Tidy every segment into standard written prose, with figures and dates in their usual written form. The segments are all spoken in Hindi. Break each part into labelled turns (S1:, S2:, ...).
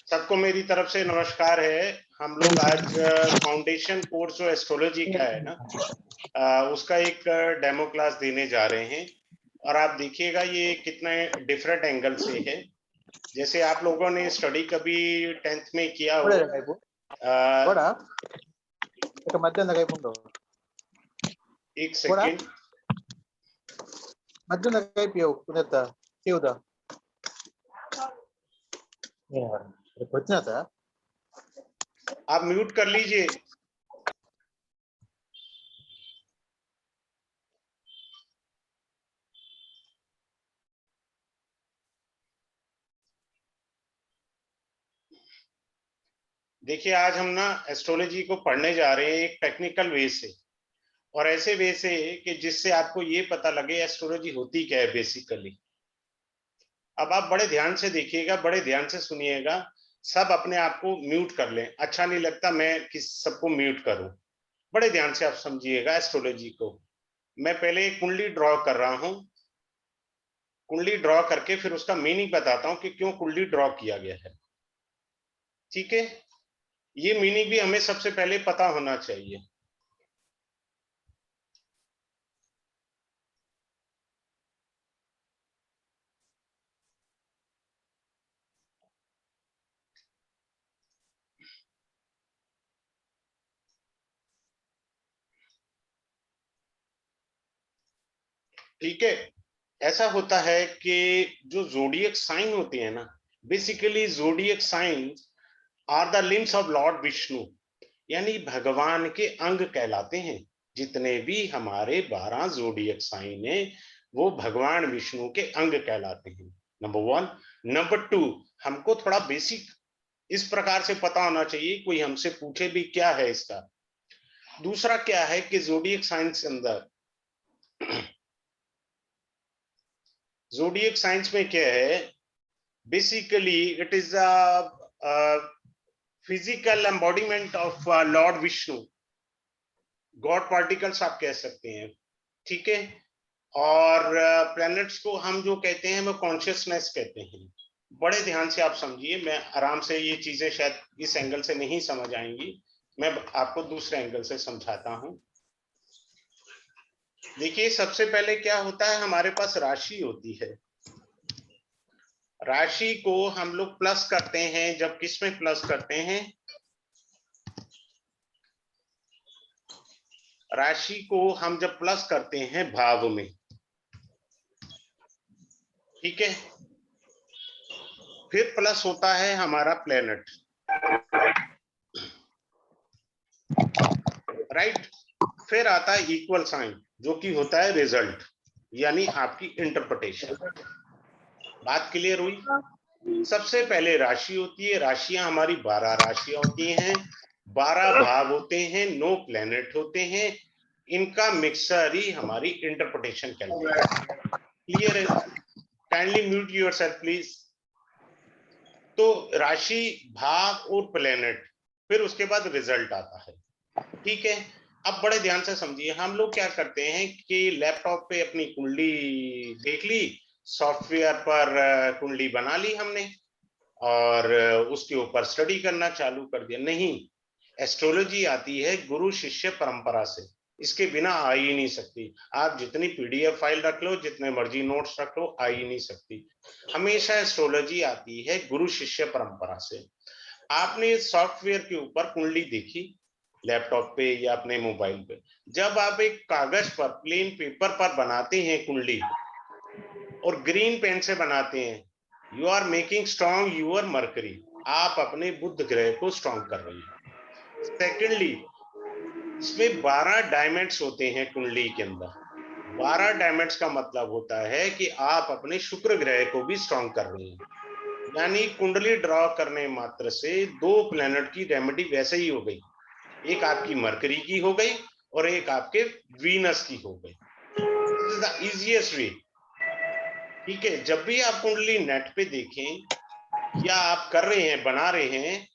S1: सबको मेरी तरफ से नमस्कार है। हम लोग आज फाउंडेशन कोर्स जो एस्ट्रोलॉजी का है ना, उसका एक डेमो क्लास देने जा रहे हैं और आप देखिएगा ये कितना डिफरेंट एंगल से है। जैसे आप लोगों ने स्टडी कभी 10th में किया हो। एक सेकेंड, आप म्यूट कर लीजिए। देखिए आज हम ना एस्ट्रोलॉजी को पढ़ने जा रहे हैं एक टेक्निकल वे से, और ऐसे वे से कि जिससे आपको ये पता लगे एस्ट्रोलॉजी होती क्या है बेसिकली। अब आप बड़े ध्यान से देखिएगा, बड़े ध्यान से सुनिएगा। सब अपने आप को म्यूट कर लें, अच्छा नहीं लगता मैं किस सबको म्यूट करूं। बड़े ध्यान से आप समझिएगा एस्ट्रोलॉजी को। मैं पहले एक कुंडली ड्रॉ कर रहा हूं। कुंडली ड्रॉ करके फिर उसका मीनिंग बताता हूं कि क्यों कुंडली ड्रॉ किया गया है। ठीक है, ये मीनिंग भी हमें सबसे पहले पता होना चाहिए। ठीक है, ऐसा होता है कि जो जोडियक साइन होते हैं ना, basically zodiac sign are the limbs of Lord Vishnu, यानी भगवान के अंग कहलाते हैं। जितने भी हमारे 12 जोडियक साइन है वो भगवान विष्णु के अंग कहलाते हैं। नंबर 1। नंबर 2, हमको थोड़ा बेसिक इस प्रकार से पता होना चाहिए, कोई हमसे पूछे भी क्या है इसका। दूसरा क्या है कि जोडियक साइंस के अंदर, जोडियक साइंस में क्या है, basically it is a physical embodiment of Lord Vishnu, God particles आप कह सकते हैं। ठीक है, और प्लैनेट्स को हम जो कहते हैं वो कॉन्शियसनेस कहते हैं। बड़े ध्यान से आप समझिए, मैं आराम से ये चीजें शायद इस एंगल से नहीं समझ आएंगी, मैं आपको दूसरे एंगल से समझाता हूं। देखिए सबसे पहले क्या होता है, हमारे पास राशि होती है। राशि को हम लोग प्लस करते हैं, जब किस में प्लस करते हैं, राशि को हम जब प्लस करते हैं भाव में। ठीक है, फिर प्लस होता है हमारा प्लेनेट, राइट। फिर आता है इक्वल साइन जो कि होता है रिजल्ट, यानी आपकी इंटरप्रिटेशन। बात क्लियर हुई। सबसे पहले राशि होती है, राशियां हमारी 12 राशियां होती हैं, 12 भाव होते हैं, 9 प्लेनेट होते हैं, इनका मिक्सर ही हमारी इंटरप्रिटेशन कहलाता है। क्लियर है? Kindly mute yourself please. तो राशि, भाव और प्लेनेट, फिर उसके बाद रिजल्ट आता है। ठीक है, अब बड़े ध्यान से समझिए। हम लोग क्या करते हैं कि लैपटॉप पे अपनी कुंडली देख ली, सॉफ्टवेयर पर कुंडली बना ली हमने और उसके ऊपर स्टडी करना चालू कर दिया। नहीं, एस्ट्रोलॉजी आती है गुरु शिष्य परंपरा से, इसके बिना आ ही नहीं सकती। आप जितनी पीडीएफ फाइल रख लो, जितने मर्जी नोट्स रख लो, आ ही नहीं सकती। हमेशा एस्ट्रोलॉजी आती है गुरु शिष्य परंपरा से। आपने सॉफ्टवेयर के ऊपर कुंडली देखी लैपटॉप पे या अपने मोबाइल पे, जब आप एक कागज पर प्लेन पेपर पर बनाते हैं कुंडली और ग्रीन पेन से बनाते हैं, you are making strong your Mercury, आप अपने बुध ग्रह को स्ट्रॉन्ग कर रहे हैं। सेकेंडली, इसमें 12 डायमेंड्स होते हैं कुंडली के अंदर। 12 डायमेंड्स का मतलब होता है कि आप अपने शुक्र ग्रह को भी स्ट्रॉन्ग कर रहे हैं। यानी कुंडली ड्रॉ करने मात्र से 2 प्लैनेट की रेमेडी वैसे ही हो गई, एक आपकी मरकरी की हो गई और एक आपके वीनस की हो गई। This is the easiest way. ठीक है, जब भी आप कुंडली नेट पे देखें या आप कर रहे हैं, बना रहे हैं,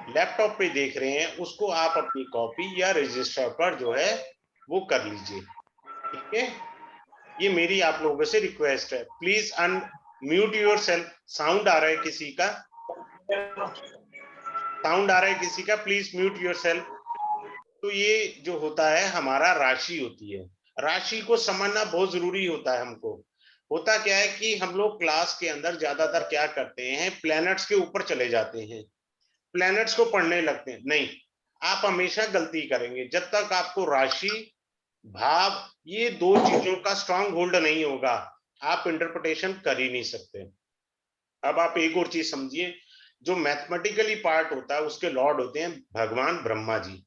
S1: लैपटॉप पे देख रहे हैं, उसको आप अपनी कॉपी या रजिस्टर पर जो है वो कर लीजिए। ठीक है, ये मेरी आप लोगों से रिक्वेस्ट है। Please unmute yourself. साउंड आ रहा है किसी का? साउंड आ रहा है किसी का? Please mute yourself. तो ये जो होता है हमारा राशि होती है। राशि को समझना बहुत जरूरी होता है हमको। होता क्या है कि हम लोग क्लास के अंदर ज्यादातर क्या करते हैं, प्लैनेट्स के ऊपर चले जाते हैं, प्लैनेट्स को पढ़ने लगते हैं। नहीं, आप हमेशा गलती करेंगे। जब तक आपको राशि, भाव, ये दो चीजों का स्ट्रांग होल्ड नहीं होगा, आप इंटरप्रिटेशन कर ही नहीं सकते। अब आप एक और चीज समझिए, जो मैथमेटिकली पार्ट होता है उसके लॉर्ड होते हैं भगवान ब्रह्मा जी,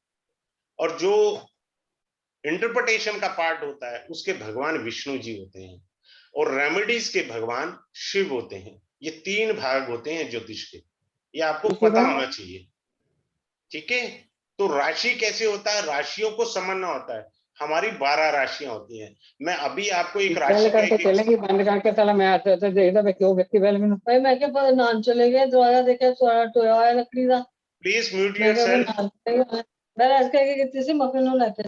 S1: और जो इंटरप्रिटेशन का पार्ट होता है उसके भगवान विष्णु जी होते हैं, और रेमेडीज के भगवान शिव होते हैं। ये तीन भाग होते हैं ज्योतिष के, ये आपको पता होना चाहिए। ठीक है, तो राशि कैसे होता है, राशियों को समझना होता है। हमारी 12 राशियां होती हैं। मैं अभी आपको एक राशि
S2: करके चलेंगे बंद करके साला मैं ऐसे देखदा वे क्यों व्यक्ति पहले मैंने भाई मैं क्या पता नान चले गए दरवाजा देखे सोया टोया आया लकड़ी दा।
S1: प्लीज म्यूट
S2: मैं क्या
S1: योरसेल्फ।
S2: मैं ऐसे करके कितने से मफिन लेते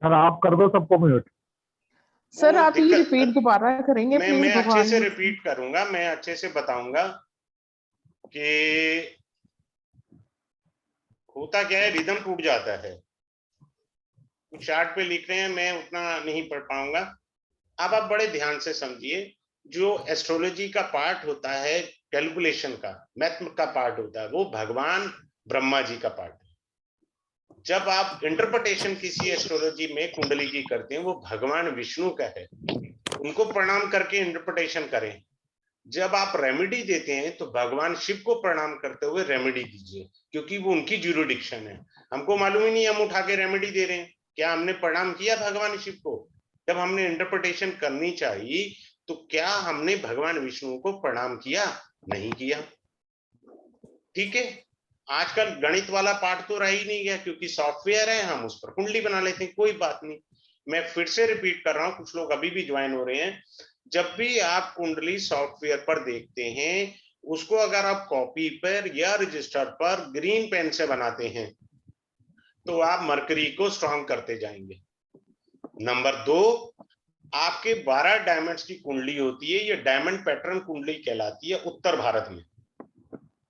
S3: सर आप कर दो सबको म्यूट।
S4: सर आप ये रिपीट दोबारा करेंगे प्लीज?
S1: मैं अच्छे से रिपीट करूंगा, मैं अच्छे से बताऊंगा कि होता क्या है, रिदम टूट जाता है। चार्ट पे लिख रहे हैं, मैं उतना नहीं पढ़ पाऊंगा। अब आप बड़े ध्यान से समझिए, जो एस्ट्रोलॉजी का पार्ट होता है, कैलकुलेशन का, मैथ का पार्ट होता है, वो भगवान ब्रह्मा जी का पार्ट है। जब आप इंटरप्रिटेशन किसी एस्ट्रोलॉजी में कुंडली की करते हैं, वो भगवान विष्णु का है, उनको प्रणाम करके इंटरप्रिटेशन करें। जब आप रेमेडी देते हैं तो भगवान शिव को प्रणाम करते हुए रेमेडी दीजिए, क्योंकि वो उनकी ज्यूरिडिक्शन है। हमको मालूम ही नहीं, हम उठा के रेमेडी दे रहे हैं। क्या हमने प्रणाम किया भगवान शिव को? जब हमने इंटरप्रिटेशन करनी चाहिए तो क्या हमने भगवान विष्णु को प्रणाम किया? नहीं किया। ठीक है, आजकल गणित वाला पार्ट तो रह ही नहीं गया, क्योंकि सॉफ्टवेयर है, हम उस पर कुंडली बना लेते हैं। कोई बात नहीं, मैं फिर से रिपीट कर रहा हूं, कुछ लोग अभी भी ज्वाइन हो रहे हैं। जब भी आप कुंडली सॉफ्टवेयर पर देखते हैं, उसको अगर आप कॉपी पर या रजिस्टर पर ग्रीन पेन से बनाते हैं तो आप मरकरी को स्ट्रांग करते जाएंगे। नंबर 2, आपके 12 डायमंड्स की कुंडली होती है, ये डायमंड पैटर्न कुंडली कहलाती है उत्तर भारत में।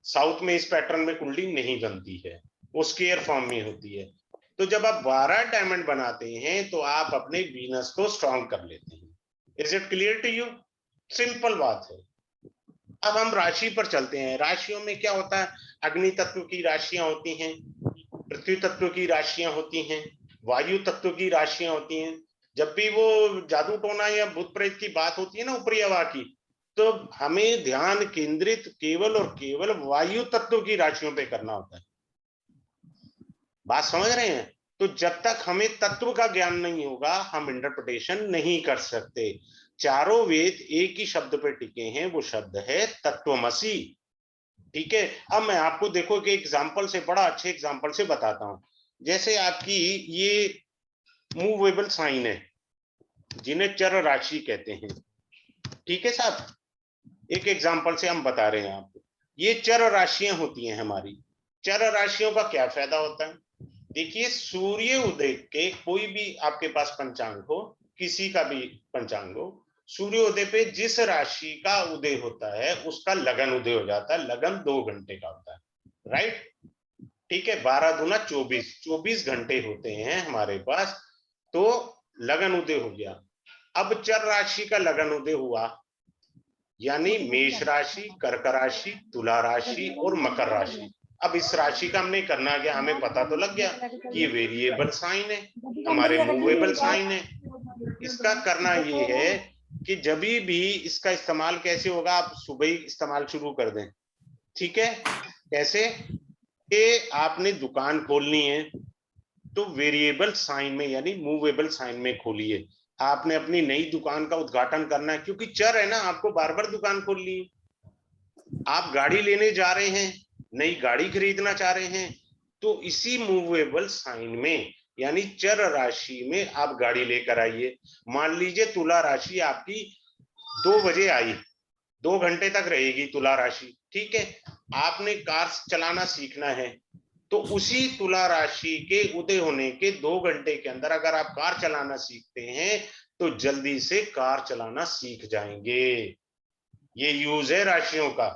S1: साउथ में इस पैटर्न में कुंडली नहीं बनती है, वो स्क्वायर फॉर्म में होती है। तो जब आप 12 डायमंड बनाते हैं तो आप अपने वीनस को स्ट्रांग कर लेते हैं। Is it clear to you? Simple बात है। अब हम राशि पर चलते हैं। राशियों में क्या होता है, अग्नि तत्व की राशियां होती हैं, पृथ्वी तत्व की राशियां होती हैं, वायु तत्व की राशियां होती हैं। जब भी वो जादू टोना या भूत प्रेत की बात होती है ना, ऊपरी हवा की, तो हमें ध्यान केंद्रित केवल और केवल वायु तत्व की राशियों पे करना होता है। बात समझ रहे हैं? तो जब तक हमें तत्व का ज्ञान नहीं होगा, हम इंटरप्रिटेशन नहीं कर सकते। चारों वेद एक ही शब्द पे टिके हैं, वो शब्द है तत्वमसी। ठीक है, अब मैं आपको देखो कि एग्जाम्पल से, बड़ा अच्छे एग्जाम्पल से बताता हूं। जैसे आपकी ये मूवेबल साइन है, जिन्हें चर राशि कहते हैं। ठीक है साहब, एक एग्जाम्पल से हम बता रहे हैं आपको। ये चर राशियां होती हैं हमारी। चर राशियों का क्या फायदा होता है? देखिए, सूर्य उदय के, कोई भी आपके पास पंचांग हो, किसी का भी पंचांग हो, सूर्योदय पे जिस राशि का उदय होता है उसका लगन उदय हो जाता है। लगन 2 घंटे का होता है, राइट? ठीक है, 12 दूना 24 घंटे होते हैं हमारे पास, तो लगन उदय हो गया। अब चर राशि का लगन उदय हुआ, यानी मेष राशि, कर्क राशि, तुला राशि और मकर राशि। अब इस राशि का हमने करना क्या, हमें पता तो लग गया कि ये वेरिएबल साइन है, हमारे मूवेबल साइन है। इसका करना ये है कि जब भी इसका इस्तेमाल कैसे होगा, आप सुबह ही इस्तेमाल शुरू कर दें। ठीक है, कैसे? कि आपने दुकान खोलनी है तो वेरिएबल साइन में यानी मूवेबल साइन में खोलिए। आपने अपनी नई दुकान का उद्घाटन करना है, क्योंकि चर है ना, आपको बार बार दुकान खोलनी है। आप गाड़ी लेने जा रहे हैं, नई गाड़ी खरीदना चाह रहे हैं, तो इसी मूवेबल साइन में यानी चर राशि में आप गाड़ी लेकर आइए। मान लीजिए तुला राशि आपकी 2 बजे आई, 2 घंटे तक रहेगी तुला राशि। ठीक है, आपने कार चलाना सीखना है, तो उसी तुला राशि के उदय होने के 2 घंटे के अंदर अगर आप कार चलाना सीखते हैं तो जल्दी से कार चलाना सीख जाएंगे। ये यूज है राशियों का।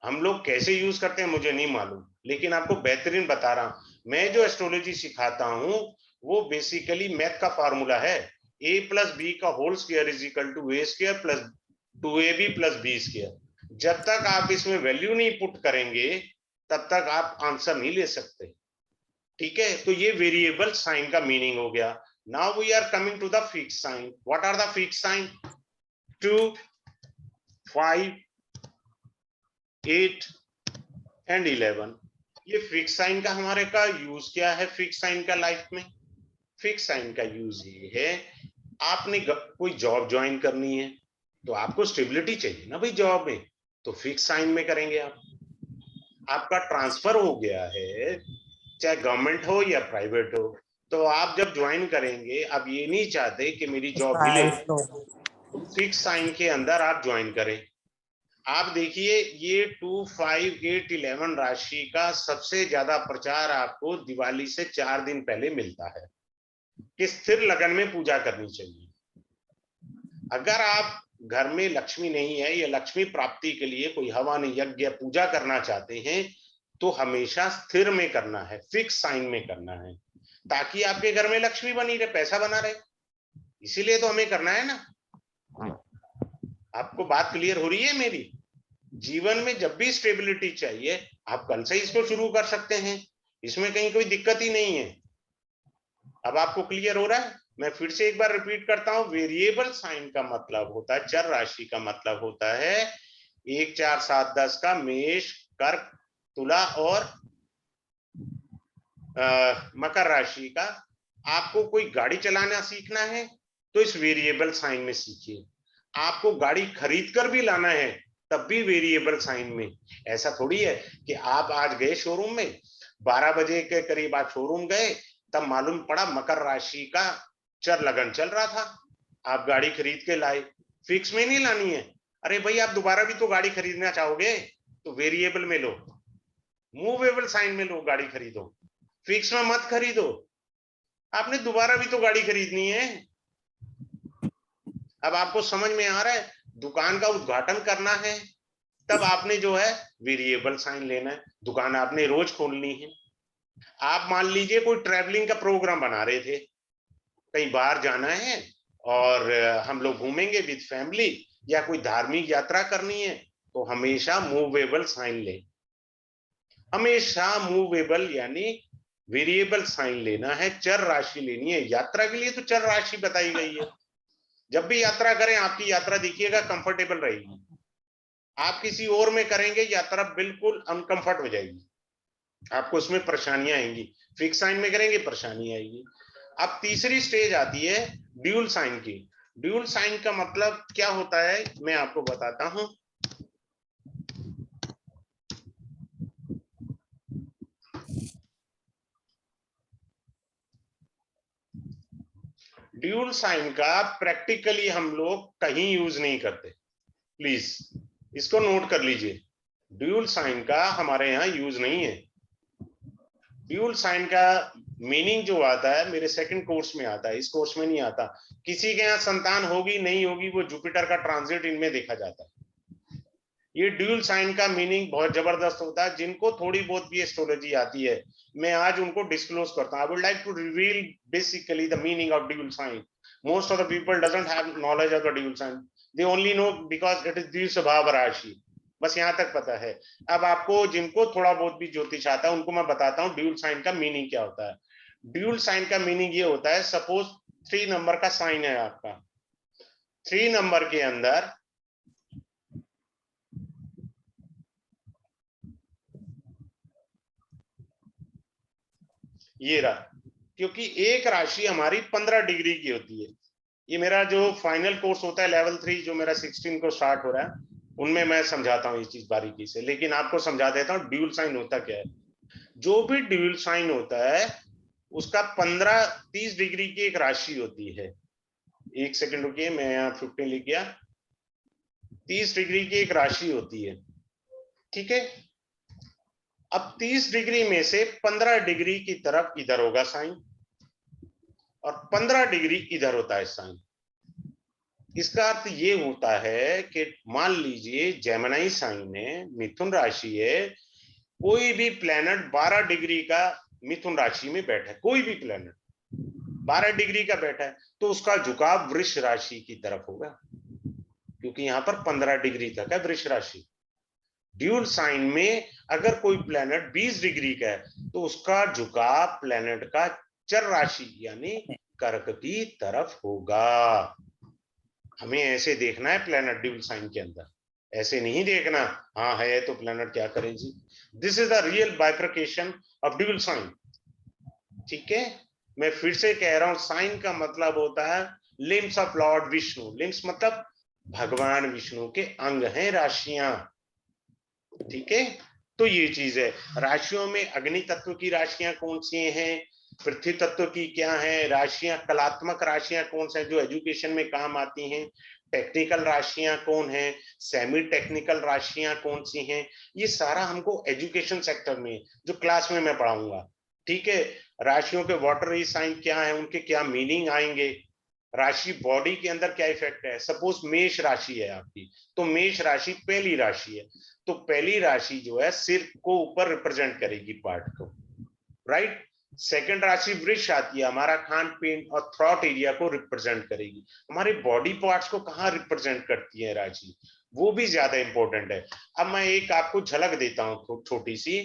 S1: हम लोग कैसे यूज करते हैं मुझे नहीं मालूम, लेकिन आपको बेहतरीन बता रहा हूं। मैं जो एस्ट्रोलॉजी सिखाता हूं वो बेसिकली मैथ का फार्मूला है, a प्लस बी का whole square is equal to a square plus 2ab plus b square. जब तक आप इसमें वैल्यू नहीं पुट करेंगे तब तक आप आंसर नहीं ले सकते। ठीक है, तो ये वेरिएबल साइन का मीनिंग हो गया। Now we are coming to the fix sign. What are the fix sign? 2, 5, 8 and 11। ये फिक्स साइन का हमारे का यूज क्या है? फिक्स साइन का लाइफ में फिक्स साइन का यूज ये है, आपने कोई जॉब ज्वाइन करनी है तो आपको स्टेबिलिटी चाहिए ना भाई जॉब में, तो फिक्स साइन में करेंगे आप। आपका ट्रांसफर हो गया है, चाहे गवर्नमेंट हो या प्राइवेट हो, तो आप जब ज्वाइन करेंगे, आप ये नहीं चाहते कि मेरी जॉब हिले, तो फिक्स साइन के अंदर आप ज्वाइन करें। आप देखिए ये 2, 5, 8, 11 राशि का सबसे ज्यादा प्रचार आपको दिवाली से 4 दिन पहले मिलता है कि स्थिर लगन में पूजा करनी चाहिए। अगर आप घर में लक्ष्मी नहीं है या लक्ष्मी प्राप्ति के लिए कोई हवन यज्ञ पूजा करना चाहते हैं तो हमेशा स्थिर में करना है, फिक्स साइन में करना है, ताकि आपके घर में लक्ष्मी बनी रहे, पैसा बना रहे। इसीलिए तो हमें करना है ना। आपको बात क्लियर हो रही है मेरी? जीवन में जब भी स्टेबिलिटी चाहिए आप कल से इसको शुरू कर सकते हैं, इसमें कहीं कोई दिक्कत ही नहीं है। अब आपको क्लियर हो रहा है? मैं फिर से एक बार रिपीट करता हूं, वेरिएबल साइन का मतलब होता है, चर राशि का मतलब होता है 1, 4, 7, 10 का मेष, कर्क, तुला और मकर राशि का। आपको कोई गाड़ी चलाना सीखना है तो इस वेरिएबल साइन में सीखिए। आपको गाड़ी खरीद कर भी लाना है तब भी वेरिएबल साइन में। ऐसा थोड़ी है कि आप आज गए शोरूम में, 12 बजे के करीब आप शोरूम गए, तब मालूम पड़ा मकर राशि का चर लगन चल रहा था, आप गाड़ी खरीद के लाए। फिक्स में नहीं लानी है। अरे भाई आप दोबारा भी तो गाड़ी खरीदना चाहोगे तो वेरिएबल में लो, मूवेबल साइन में लो, गाड़ी खरीदो, फिक्स में मत खरीदो। आपने दोबारा भी तो गाड़ी खरीदनी है। अब आपको समझ में आ रहा है? दुकान का उद्घाटन करना है तब आपने जो है वेरिएबल साइन लेना है, दुकान आपने रोज खोलनी है। आप मान लीजिए कोई ट्रैवलिंग का प्रोग्राम बना रहे थे, कहीं बाहर जाना है और हम लोग घूमेंगे विद फैमिली या कोई धार्मिक यात्रा करनी है, तो हमेशा मूवेबल साइन ले, हमेशा मूवेबल यानी वेरिएबल साइन लेना है, चर राशि लेनी है। यात्रा के लिए तो चर राशि बताई गई है। जब भी यात्रा करें आपकी यात्रा देखिएगा कंफर्टेबल रहेगी। आप किसी और में करेंगे यात्रा बिल्कुल अनकंफर्ट हो जाएगी, आपको उसमें परेशानियां आएंगी। फिक्स साइन में करेंगे परेशानी आएगी। अब तीसरी स्टेज आती है ड्यूल साइन की। ड्यूल साइन का मतलब क्या होता है मैं आपको बताता हूं। ड्यूल साइन का प्रैक्टिकली हम लोग कहीं यूज नहीं करते, प्लीज इसको नोट कर लीजिए। ड्यूल साइन का हमारे यहाँ यूज नहीं है। ड्यूल साइन का मीनिंग जो आता है मेरे सेकंड कोर्स में आता है, इस कोर्स में नहीं आता। किसी के यहाँ संतान होगी नहीं होगी वो जुपिटर का ट्रांजिट इनमें देखा जाता है। ये ड्यूल साइन का मीनिंग बहुत जबरदस्त होता है। जिनको थोड़ी बहुत भी एस्ट्रोलॉजी आती है मैं आज उनको डिस्क्लोज करता हूं। I would like to reveal basically the meaning of dual sign. Most of the people doesn't have knowledge of the dual sign, they only know because it is द्विस्वभाव राशि, बस यहाँ तक पता है। अब आपको जिनको थोड़ा बहुत भी ज्योतिष आता है उनको मैं बताता हूँ ड्यूल साइन का मीनिंग क्या होता है। ड्यूल साइन का मीनिंग ये होता है, सपोज 3 नंबर का साइन है आपका, 3 नंबर के अंदर ये रहा, क्योंकि एक राशि हमारी 15 डिग्री की होती है। ये मेरा जो फाइनल कोर्स होता है लेवल 3 जो मेरा 16 को स्टार्ट हो रहा है उनमें मैं समझाता हूँ ये चीज बारीकी से, लेकिन आपको समझा देता हूँ ड्यूल साइन होता क्या है। जो भी ड्यूल साइन होता है उसका 15-30 डिग्री की एक राशि होती है। एक सेकंड रुकिए, मैं यहाँ 15 लिख गया। 30 डिग्री की एक राशि होती है, ठीक है। अब 30 डिग्री में से 15 डिग्री की तरफ इधर होगा साइन और 15 डिग्री इधर होता है साइन। इसका अर्थ ये होता है कि मान लीजिए जेमिनी साइन है, मिथुन राशि है, कोई भी प्लेनेट 12 डिग्री का मिथुन राशि में बैठा है, कोई भी प्लेनेट 12 डिग्री का बैठा है, तो उसका झुकाव वृष राशि की तरफ होगा, क्योंकि यहां पर 15 डिग्री तक है वृष राशि। ड्यूल साइन में अगर कोई प्लेनेट 20 डिग्री का है तो उसका झुकाव प्लेनेट का चर राशि यानी कर्क की तरफ होगा। हमें ऐसे देखना है प्लेनेट ड्यूल साइन के अंदर, ऐसे नहीं देखना हाँ है तो प्लेनेट क्या करें जी। This is the real bifurcation of dual sign. ठीक है, मैं फिर से कह रहा हूं, साइन का मतलब होता है limbs of Lord Vishnu. Limbs मतलब भगवान विष्णु के अंग हैं राशियां। ठीक है, तो ये चीज है। राशियों में अग्नि तत्व की राशियां कौन सी हैं, पृथ्वी तत्व की क्या है राशियां, कलात्मक राशियां कौन सी हैं जो एजुकेशन में काम आती हैं, टेक्निकल राशियां कौन है, सेमी टेक्निकल राशियां कौन सी हैं, ये सारा हमको एजुकेशन सेक्टर में जो क्लास में मैं पढ़ाऊंगा। ठीक है, राशियों के वाटरी साइन क्या है, उनके क्या मीनिंग आएंगे, राशि बॉडी के अंदर क्या इफेक्ट है। सपोज मेष राशि है आपकी, तो मेष राशि पहली राशि है, तो पहली राशि जो है सिर को ऊपर रिप्रेजेंट करेगी पार्ट को, राइट। सेकंड राशि वृष आती है, हमारा खान पीन और थ्रॉट एरिया को रिप्रेजेंट करेगी। हमारे बॉडी पार्ट्स को कहाँ रिप्रेजेंट करती है राशि, वो भी ज्यादा इंपॉर्टेंट है। अब मैं एक आपको झलक देता हूँ छोटी सी,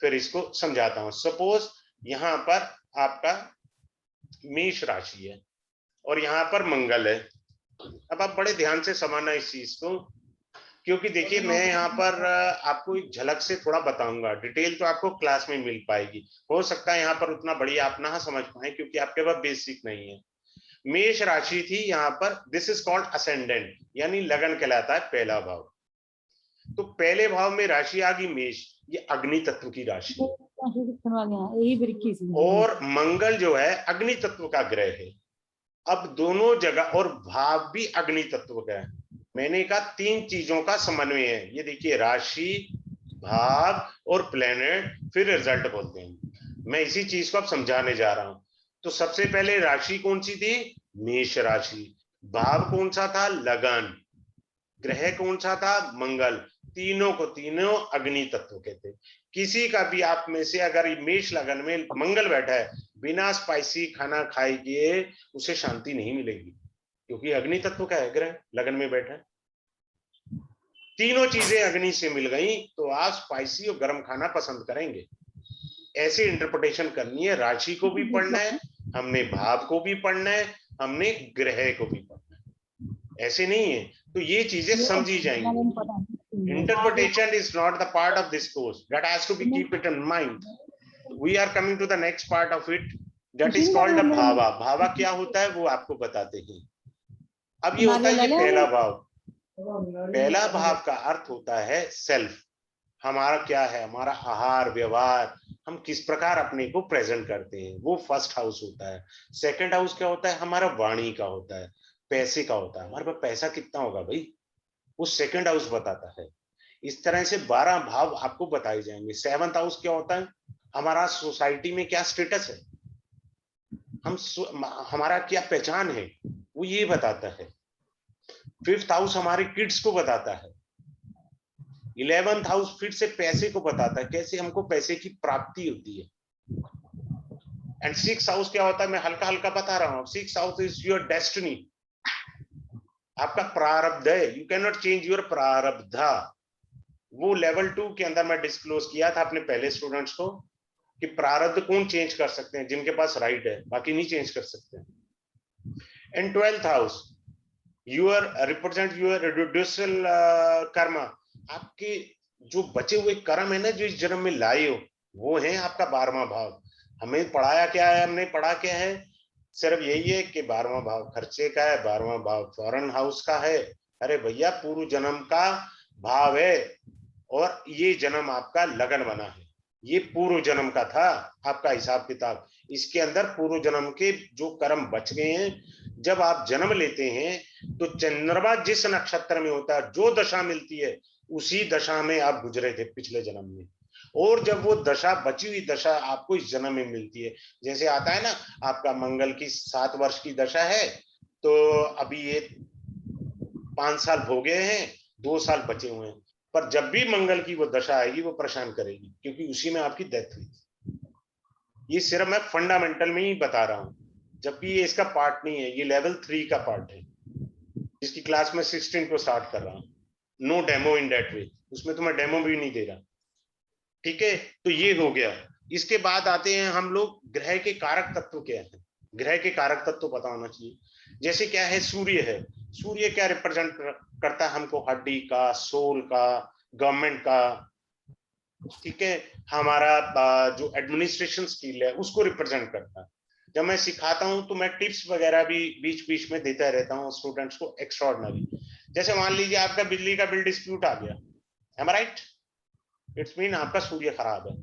S1: फिर इसको समझाता हूँ। सपोज यहाँ पर आपका मेष राशि है और यहाँ पर मंगल है। अब आप बड़े ध्यान से समझना इस चीज को, क्योंकि देखिए मैं यहाँ पर आपको एक झलक से थोड़ा बताऊंगा, डिटेल तो आपको क्लास में मिल पाएगी। हो सकता है यहाँ पर उतना बढ़िया आप ना समझ पाए क्योंकि आपके पास बेसिक नहीं है। मेष राशि थी यहाँ पर, दिस इज कॉल्ड असेंडेंट, यानी लगन कहलाता है पहला भाव। तो पहले भाव में राशि आ गई मेष, ये अग्नि तत्व की राशि है, और मंगल जो है अग्नि तत्व का ग्रह है। अब दोनों जगह, और भाव भी अग्नि तत्व का है। मैंने कहा तीन चीजों का समन्वय है। ये देखिए राशि, भाव और प्लेनेट, फिर रिजल्ट बोलते हैं। मैं इसी चीज को अब समझाने जा रहा हूं। तो सबसे पहले राशि कौन सी थी, मेष राशि। भाव कौन सा था, लगन। ग्रह कौन सा था, मंगल। तीनों को तीनों अग्नि तत्व कहते। किसी का भी आप में से अगर मेष लगन में मंगल बैठा है, बिना स्पाइसी खाना खाए किए उसे शांति नहीं मिलेगी, क्योंकि अग्नि तत्व का है ग्रह, लगन में बैठा है। तीनों चीजें अग्नि से मिल गई तो आप स्पाइसी और गर्म खाना पसंद करेंगे। ऐसे इंटरप्रिटेशन करनी है। राशि को भी पढ़ना है हमने, भाव को भी पढ़ना है हमने, ग्रह को भी पढ़ना है, ऐसे नहीं है। तो ये चीजें समझी जाएंगी। Interpretation is not the part of this course. That has to be keep it in mind. We are coming to the next part of it. That is called the bhava. भावा क्या होता है वो आपको बताते हैं। अब ये होता है ये पहला भाव। पहला भाव का अर्थ होता है सेल्फ। हमारा क्या है, हमारा आहार व्यवहार, हम किस प्रकार अपने को प्रेजेंट करते हैं, वो फर्स्ट हाउस होता है। सेकंड हाउस क्या होता है, हमारा वाणी का होता है, पैसे का होता है, हमारे पास पैसा कितना होगा भाई, वो सेकंड हाउस बताता है। इस तरह से 12 भाव आपको बताए जाएंगे। सेवंथ हाउस क्या होता है, हमारा सोसाइटी में क्या स्टेटस है, हमारा क्या पहचान है, वो ये बताता है। फिफ्थ हाउस हमारे किड्स को बताता है। 11th हाउस फिर से पैसे को बताता है, कैसे हमको पैसे की प्राप्ति होती है। एंड 6th हाउस क्या होता है, मैं हल्का हल्का बता रहा हूँ। 6th house is your destiny, आपका प्रारब्ध है। You can not change your प्रारब्ध। वो लेवल 2 के अंदर मैं डिस्क्लोज किया था अपने पहले स्टूडेंट्स को कि प्रारब्ध कौन चेंज कर सकते हैं, जिनके पास राइट है, बाकी नहीं चेंज कर सकते। And 12th house your represent your residual karma, आपके जो बचे हुए कर्म है ना, जो इस जन्म में लाए हो, वो है आपका 12वां भाव। हमें पढ़ाया क्या है, हमने पढ़ा क्या है, सिर्फ यही है कि 12वां भाव खर्चे का है, 12वां भाव फॉरेन हाउस का है। अरे भैया पूर्व जन्म का भाव है और ये जन्म आपका लगन बना है, ये पूर्व जन्म का था आपका हिसाब किताब। इसके अंदर पूर्व जन्म के जो कर्म बच गए हैं, जब आप जन्म लेते हैं तो चंद्रमा जिस नक्षत्र में होता है, जो दशा मिलती है उसी दशा में आप गुजरे थे पिछले जन्म में, और जब वो दशा, बची हुई दशा आपको इस जन्म में मिलती है। जैसे आता है ना, आपका मंगल की 7 वर्ष की दशा है, तो अभी ये 5 साल हो गए हैं, 2 साल बचे हुए हैं, पर जब भी मंगल की वो दशा आएगी वो परेशान करेगी, क्योंकि उसी में आपकी डेथ हुई। ये सिर्फ मैं फंडामेंटल में ही बता रहा हूं, जबकि ये इसका पार्ट नहीं है, ये लेवल 3 का पार्ट है, जिसकी क्लास में 16 को स्टार्ट कर रहा हूं। No demo in that way, उसमें तो मैं डेमो भी नहीं दे रहा। ठीक है, तो ये हो गया। इसके बाद आते हैं हम लोग, ग्रह के कारक तत्व क्या है। ग्रह के कारक तत्व पता होना चाहिए। जैसे क्या है, सूर्य है। सूर्य क्या रिप्रेजेंट करता है हमको? हड्डी का, सोल का, गवर्नमेंट का। ठीक है, हमारा जो एडमिनिस्ट्रेशन स्किल है उसको रिप्रेजेंट करता है। जब मैं सिखाता हूं तो मैं टिप्स वगैरह भी बीच बीच में देता रहता हूं स्टूडेंट्स को, एक्स्ट्राऑर्डिनरी। जैसे मान लीजिए आपका बिजली का बिल डिस्प्यूट आ गया, am I right? It's mean आपका सूर्य खराब है,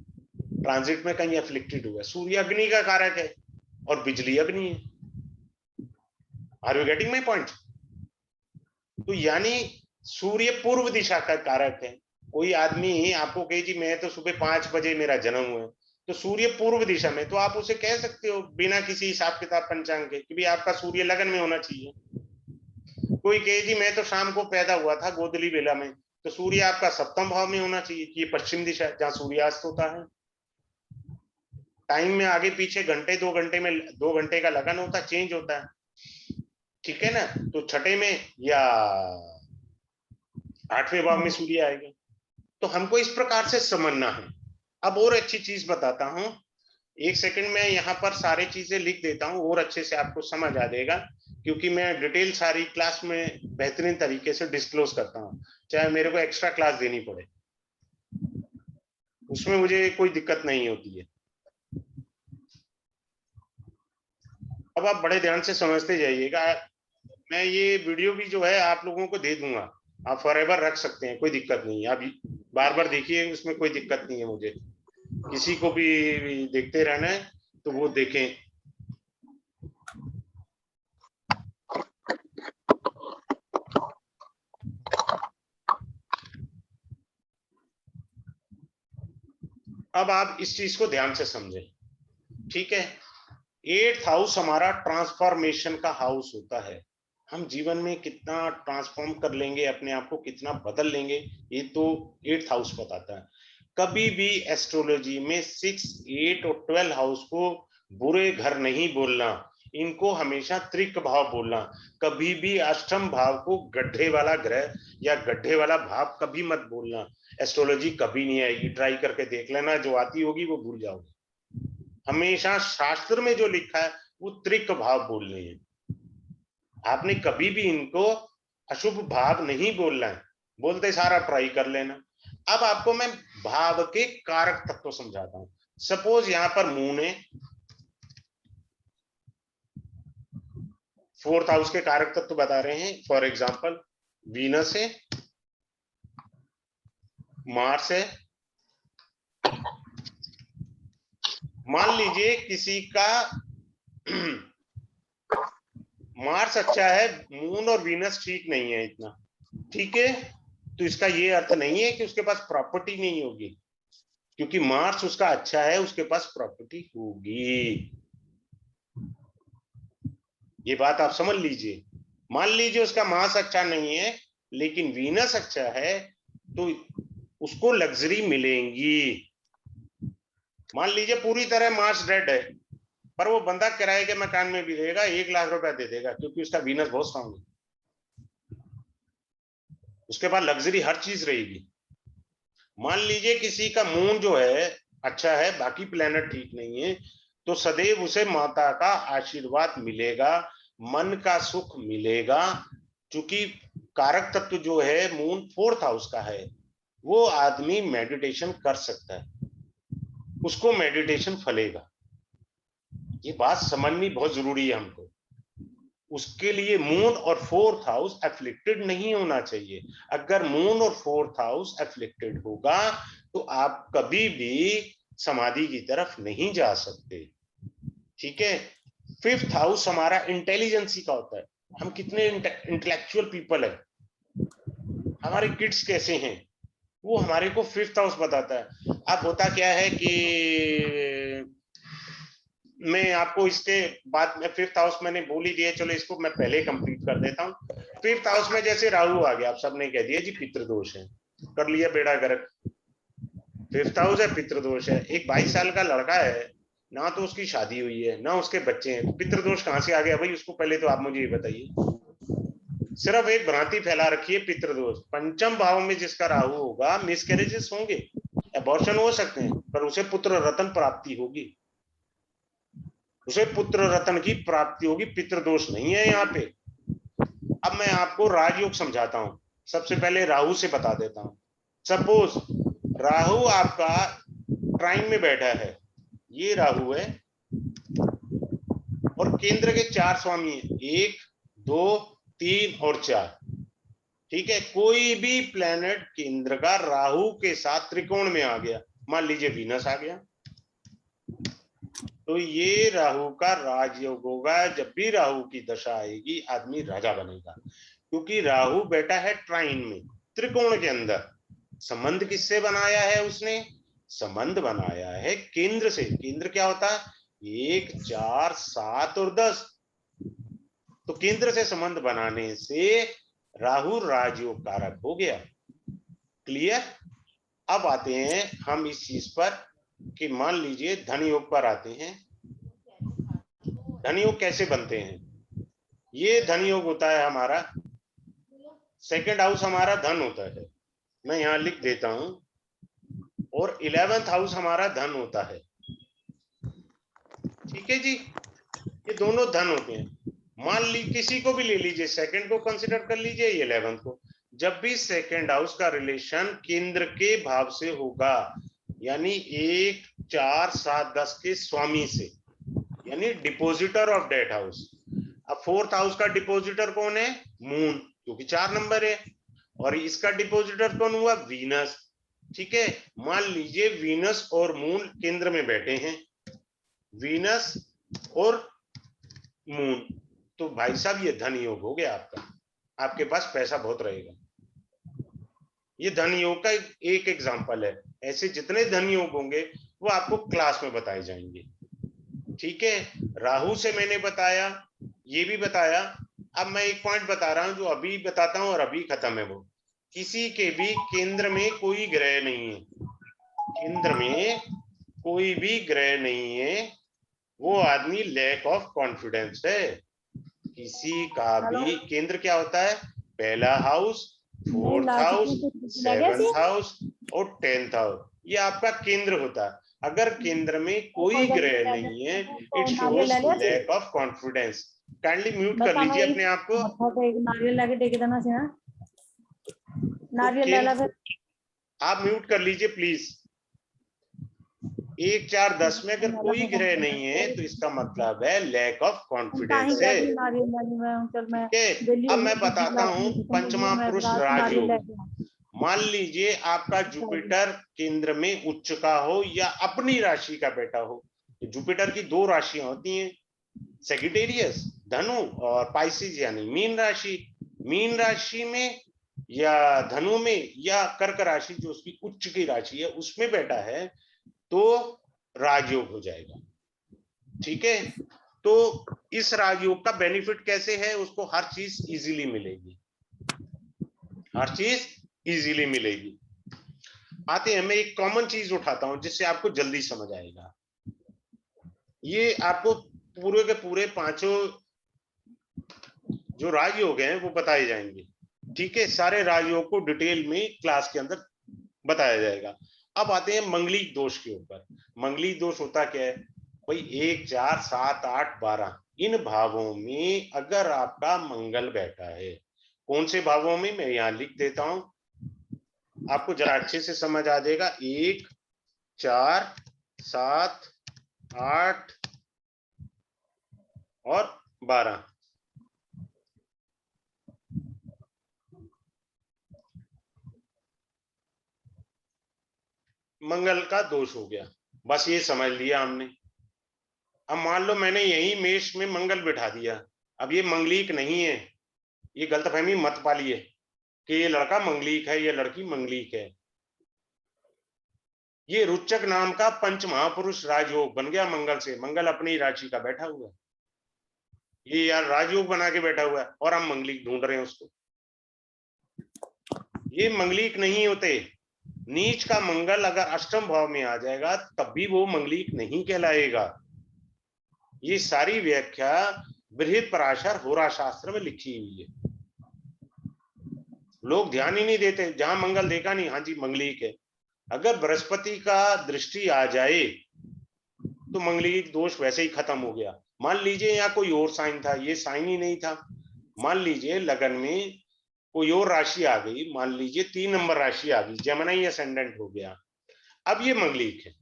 S1: ट्रांजिट में कहीं एफ्लिक्टेड हुआ है। सूर्य अग्नि का कारक है और बिजली अग्नि है। Are you getting my point? तो यानी सूर्य पूर्व दिशा का कारक है। कोई आदमी आपको कहे जी मैं तो सुबह 5 बजे मेरा जन्म हुआ है, तो सूर्य पूर्व दिशा में, तो आप उसे कह सकते हो बिना किसी हिसाब किताब पंचांग के कि भी आपका सूर्य लगन में होना चाहिए। कोई कहे जी मैं तो शाम को पैदा हुआ था गोदली बेला में, तो सूर्य आपका 7वें भाव में होना चाहिए कि ये पश्चिम दिशा जहां सूर्यास्त होता है। टाइम में आगे पीछे घंटे 2 घंटे में 2 घंटे का लगन होता है, चेंज होता है। ठीक है ना? तो छठे में या 8वें भाव में सूर्य आएगा। तो हमको इस प्रकार से समझना है। अब और अच्छी चीज बताता हूं, 1 सेकंड में यहाँ पर सारी चीजें लिख देता हूं और अच्छे से आपको समझ आ जाएगा, क्योंकि मैं डिटेल सारी क्लास में बेहतरीन तरीके से डिस्क्लोज करता हूं, चाहे मेरे को एक्स्ट्रा क्लास देनी पड़े, उसमें मुझे कोई दिक्कत नहीं होती है। अब आप बड़े ध्यान से समझते जाइएगा। मैं ये वीडियो भी जो है आप लोगों को दे दूंगा, आप फॉरएवर रख सकते हैं, कोई दिक्कत नहीं है। आप बार बार देखिए, उसमें कोई दिक्कत नहीं है। मुझे किसी को भी देखते रहना है तो वो देखें। अब आप इस चीज को ध्यान से समझें। ठीक है, 8th हाउस हमारा ट्रांसफॉर्मेशन का हाउस होता है। हम जीवन में कितना ट्रांसफॉर्म कर लेंगे, अपने आप को कितना बदल लेंगे, ये तो 8th हाउस बताता है। कभी भी एस्ट्रोलॉजी में 6, 8 और 12 हाउस को बुरे घर नहीं बोलना, इनको हमेशा त्रिक भाव बोलना। कभी भी अष्टम भाव को गड्ढे वाला ग्रह या गड्ढे वाला भाव कभी मत बोलना। एस्ट्रोलॉजी कभी नहीं आएगी, ट्राई करके देख लेना, जो आती होगी वो भूल जाओगे। हमेशा शास्त्र में जो लिखा है वो त्रिक भाव बोलने हैं। आपने कभी भी इनको अशुभ भाव नहीं बोलना है, बोलते सारा ट्राई कर लेना। अब आपको मैं भाव के कारक तत्व समझाता हूं। सपोज यहां पर मून है, 4th हाउस के कारक तत्व बता रहे हैं। फॉर एग्जाम्पल वीनस है, मार्स है। मान लीजिए किसी का मार्स अच्छा है, मून और वीनस ठीक नहीं है इतना, ठीक है, तो इसका ये अर्थ नहीं है कि उसके पास प्रॉपर्टी नहीं होगी, क्योंकि मार्स उसका अच्छा है, उसके पास प्रॉपर्टी होगी। ये बात आप समझ लीजिए। मान लीजिए उसका मार्स अच्छा नहीं है लेकिन वीनस अच्छा है, तो उसको लग्जरी मिलेंगी। मान लीजिए पूरी तरह मार्स डेड है, पर वो बंदा किराए के मकान में भी रहेगा, 1 लाख रुपया दे देगा, क्योंकि उसका वीनस बहुत स्ट्रांग है, उसके पास लग्जरी हर चीज रहेगी। मान लीजिए किसी का मून जो है अच्छा है, बाकी प्लेनेट ठीक नहीं है, तो सदैव उसे माता का आशीर्वाद मिलेगा, मन का सुख मिलेगा। क्योंकि कारक तत्व जो है मून 4th हाउस का है, वो आदमी मेडिटेशन कर सकता है, उसको मेडिटेशन फलेगा। ये बात समझनी बहुत जरूरी है हमको। उसके लिए मून और 4th हाउस एफ्लिक्टेड नहीं होना चाहिए। अगर मून और 4th हाउस एफ्लिक्टेड होगा तो आप कभी भी समाधि की तरफ नहीं जा सकते। ठीक है, 5th हाउस हमारा इंटेलिजेंसी का होता है। हम कितने इंटेलेक्चुअल पीपल है, हमारे किड्स कैसे हैं, वो हमारे को 5th हाउस बताता है। अब होता क्या है कि मैं आपको इसके बाद में 5th हाउस मैंने बोल ही दिया, चलो इसको मैं पहले कंप्लीट कर देता हूँ। 5th हाउस में जैसे राहु आ गया, आप सबने कह दिया जी पितृदोष है, कर लिया बेड़ा गर्क। 5th हाउस है, पितृदोष है। एक 22 साल का लड़का है, ना तो उसकी शादी हुई है ना उसके बच्चे हैं, पितृदोष कहाँ से आ गया भाई? उसको पहले तो आप मुझे ये बताइए। सिर्फ एक भ्रांति फैला रखी है, पितृदोष। पंचम भाव में जिसका राहु होगा, मिसकैरेजेस होंगे, अबॉर्शन हो सकते हैं, पर उसे पुत्र रत्न प्राप्ति होगी, उसे पुत्र रत्न की प्राप्ति होगी, पितृदोष नहीं है यहाँ पे। अब मैं आपको राजयोग समझाता हूं। सबसे पहले राहु से बता देता हूं। सपोज राहु आपका ट्राइन में बैठा है, ये राहु है, और केंद्र के 4 स्वामी है, 1 2 3 और 4। ठीक है, कोई भी प्लेनेट केंद्र का राहु के साथ त्रिकोण में आ गया, मान लीजिए वीनस आ गया, तो ये राहु का राजयोग होगा। जब भी राहु की दशा आएगी, आदमी राजा बनेगा, क्योंकि राहु बैठा है ट्राइन में, त्रिकोण के अंदर। संबंध किससे बनाया है उसने? संबंध बनाया है केंद्र से। केंद्र क्या होता है? 1 4 7 और 10। तो केंद्र से संबंध बनाने से राहु राजयोग कारक हो गया। क्लियर? अब आते हैं हम इस चीज पर कि मान लीजिए धन योग पर आते हैं। धन योग कैसे बनते हैं? ये धन योग होता है हमारा, 2nd हाउस हमारा धन होता है, मैं यहां लिख देता हूं, और 11th हाउस हमारा धन होता है। ठीक है जी, ये दोनों धन होते हैं। मान ली किसी को भी ले लीजिए, 2nd को कंसिडर कर लीजिए, 11th को। जब भी 2nd हाउस का रिलेशन केंद्र के भाव से होगा, यानी 1 4 7 10 के स्वामी से, यानी डिपोजिटर ऑफ डेट हाउस। अब 4th हाउस का डिपोजिटर कौन है? मून, क्योंकि 4 नंबर है, और इसका डिपोजिटर कौन हुआ? वीनस। ठीक है, मान लीजिए वीनस और मून केंद्र में बैठे हैं, वीनस और मून, तो भाई साहब ये धन योग हो गया आपका, आपके पास पैसा बहुत रहेगा। ये धन योग का एक एग्जांपल है। ऐसे जितने धन योग होंगे वो आपको क्लास में बताए जाएंगे। ठीक है, राहु से मैंने बताया, ये भी बताया। अब मैं एक पॉइंट बता रहा हूं जो अभी बताता हूं और अभी खत्म है। वो किसी के भी केंद्र में कोई ग्रह नहीं है, केंद्र में कोई भी ग्रह नहीं है, वो आदमी लैक ऑफ कॉन्फिडेंस है। किसी का भी केंद्र क्या होता है? पहला house, 4th house, 7th house और 10th हाउस, ये आपका केंद्र होता है। अगर केंद्र में कोई ग्रह नहीं है, it shows lack of confidence. Kindly mute कर लीजिए अपने आप को।
S5: नारियल लाके टेक देना सी ना, नारियल ला ला फिर।
S1: आप म्यूट कर लीजिए प्लीज। 1 4 10 में अगर कोई ग्रह नहीं है तो इसका मतलब है लैक ऑफ कॉन्फिडेंस है। ठीक है, अब मैं बताता हूं पंचमा पुरुष राजयोग। मान लीजिए आपका जुपिटर केंद्र में उच्च का हो या अपनी राशि का बेटा हो। तो जुपिटर की 2 राशियां होती हैं, सेजिटेरियस धनु और पाइसिस यानी मीन राशि। मीन राशि में या धनु में या कर्क राशि जो उसकी उच्च की राशि है उसमें बैठा है तो राजयोग हो जाएगा। ठीक है, तो इस राजयोग का बेनिफिट कैसे है? उसको हर चीज इजीली मिलेगी, हर चीज इजीली मिलेगी। आते हैं, मैं एक कॉमन चीज उठाता हूं जिससे आपको जल्दी समझ आएगा। ये आपको पूरे के पूरे 5 जो राजयोग हैं वो बताए जाएंगे। ठीक है, सारे राजयोग को डिटेल में क्लास के अंदर बताया जाएगा। अब आते हैं मंगलिक दोष के ऊपर। मंगलिक दोष होता क्या है भाई? 1 4 7 8 12 इन भावों में अगर आपका मंगल बैठा है, कौन से भावों में? मैं यहां लिख देता हूं, आपको जरा अच्छे से समझ आ जाएगा। 1 4 7 8 और 12। मंगल का दोष हो गया, बस ये समझ लिया हमने। अब मान लो मैंने यही मेष में मंगल बिठा दिया, अब ये मंगलिक नहीं है, ये गलतफहमी मत पालिए कि ये लड़का मंगलिक है, ये लड़की मंगलिक है। ये रुचक नाम का पंच महापुरुष राजयोग बन गया मंगल से। मंगल अपनी राशि का बैठा हुआ है, ये यार राजयोग बना के बैठा हुआ है और हम मंगलिक ढूंढ रहे हैं उसको। ये मंगलिक नहीं होते। नीच का मंगल अगर अष्टम भाव में आ जाएगा तब भी वो मंगलिक नहीं कहलाएगा। ये सारी व्याख्या बृहत्पराशर होरा शास्त्र में लिखी हुई है। लोग ध्यान ही नहीं देते, जहां मंगल देखा नहीं, हाँ जी मंगलिक है। अगर बृहस्पति का दृष्टि आ जाए तो मंगलिक दोष वैसे ही खत्म हो गया। मान लीजिए यहाँ कोई और साइन था, ये साइन ही नहीं था। मान लीजिए लगन में कोई और राशि आ गई, मान लीजिए 3 नंबर राशि आ गई, जेमिनी असेंडेंट हो गया, अब ये मंगलिक है,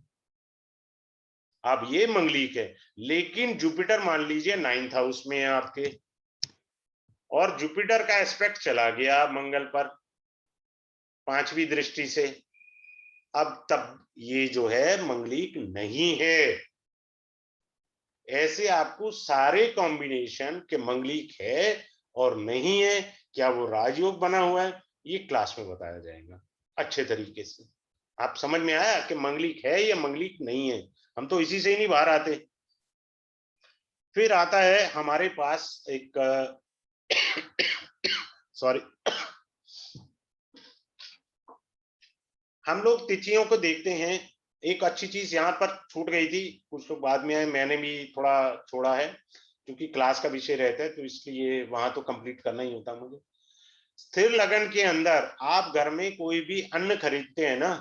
S1: अब ये मंगलिक है। लेकिन जुपिटर मान लीजिए 9th हाउस में है आपके, और जुपिटर का एस्पेक्ट चला गया मंगल पर 5वीं दृष्टि से, अब तब ये जो है मंगलिक नहीं है। ऐसे आपको सारे कॉम्बिनेशन के मंगलिक है और नहीं है, क्या वो राजयोग बना हुआ है, ये क्लास में बताया जाएगा अच्छे तरीके से। आप समझ में आया कि मंगलिक है या मंगलिक नहीं है? हम तो इसी से ही नहीं बाहर आते। फिर आता है हमारे पास एक सॉरी, हम लोग तिथियों को देखते हैं। एक अच्छी चीज यहाँ पर छूट गई थी, कुछ लोग बाद में आए, मैंने भी थोड़ा छोड़ा है क्योंकि क्लास का विषय रहता है, तो इसलिए वहां तो कंप्लीट करना ही होता मुझे। स्थिर लगन के अंदर आप घर में कोई भी अन्न खरीदते हैं ना,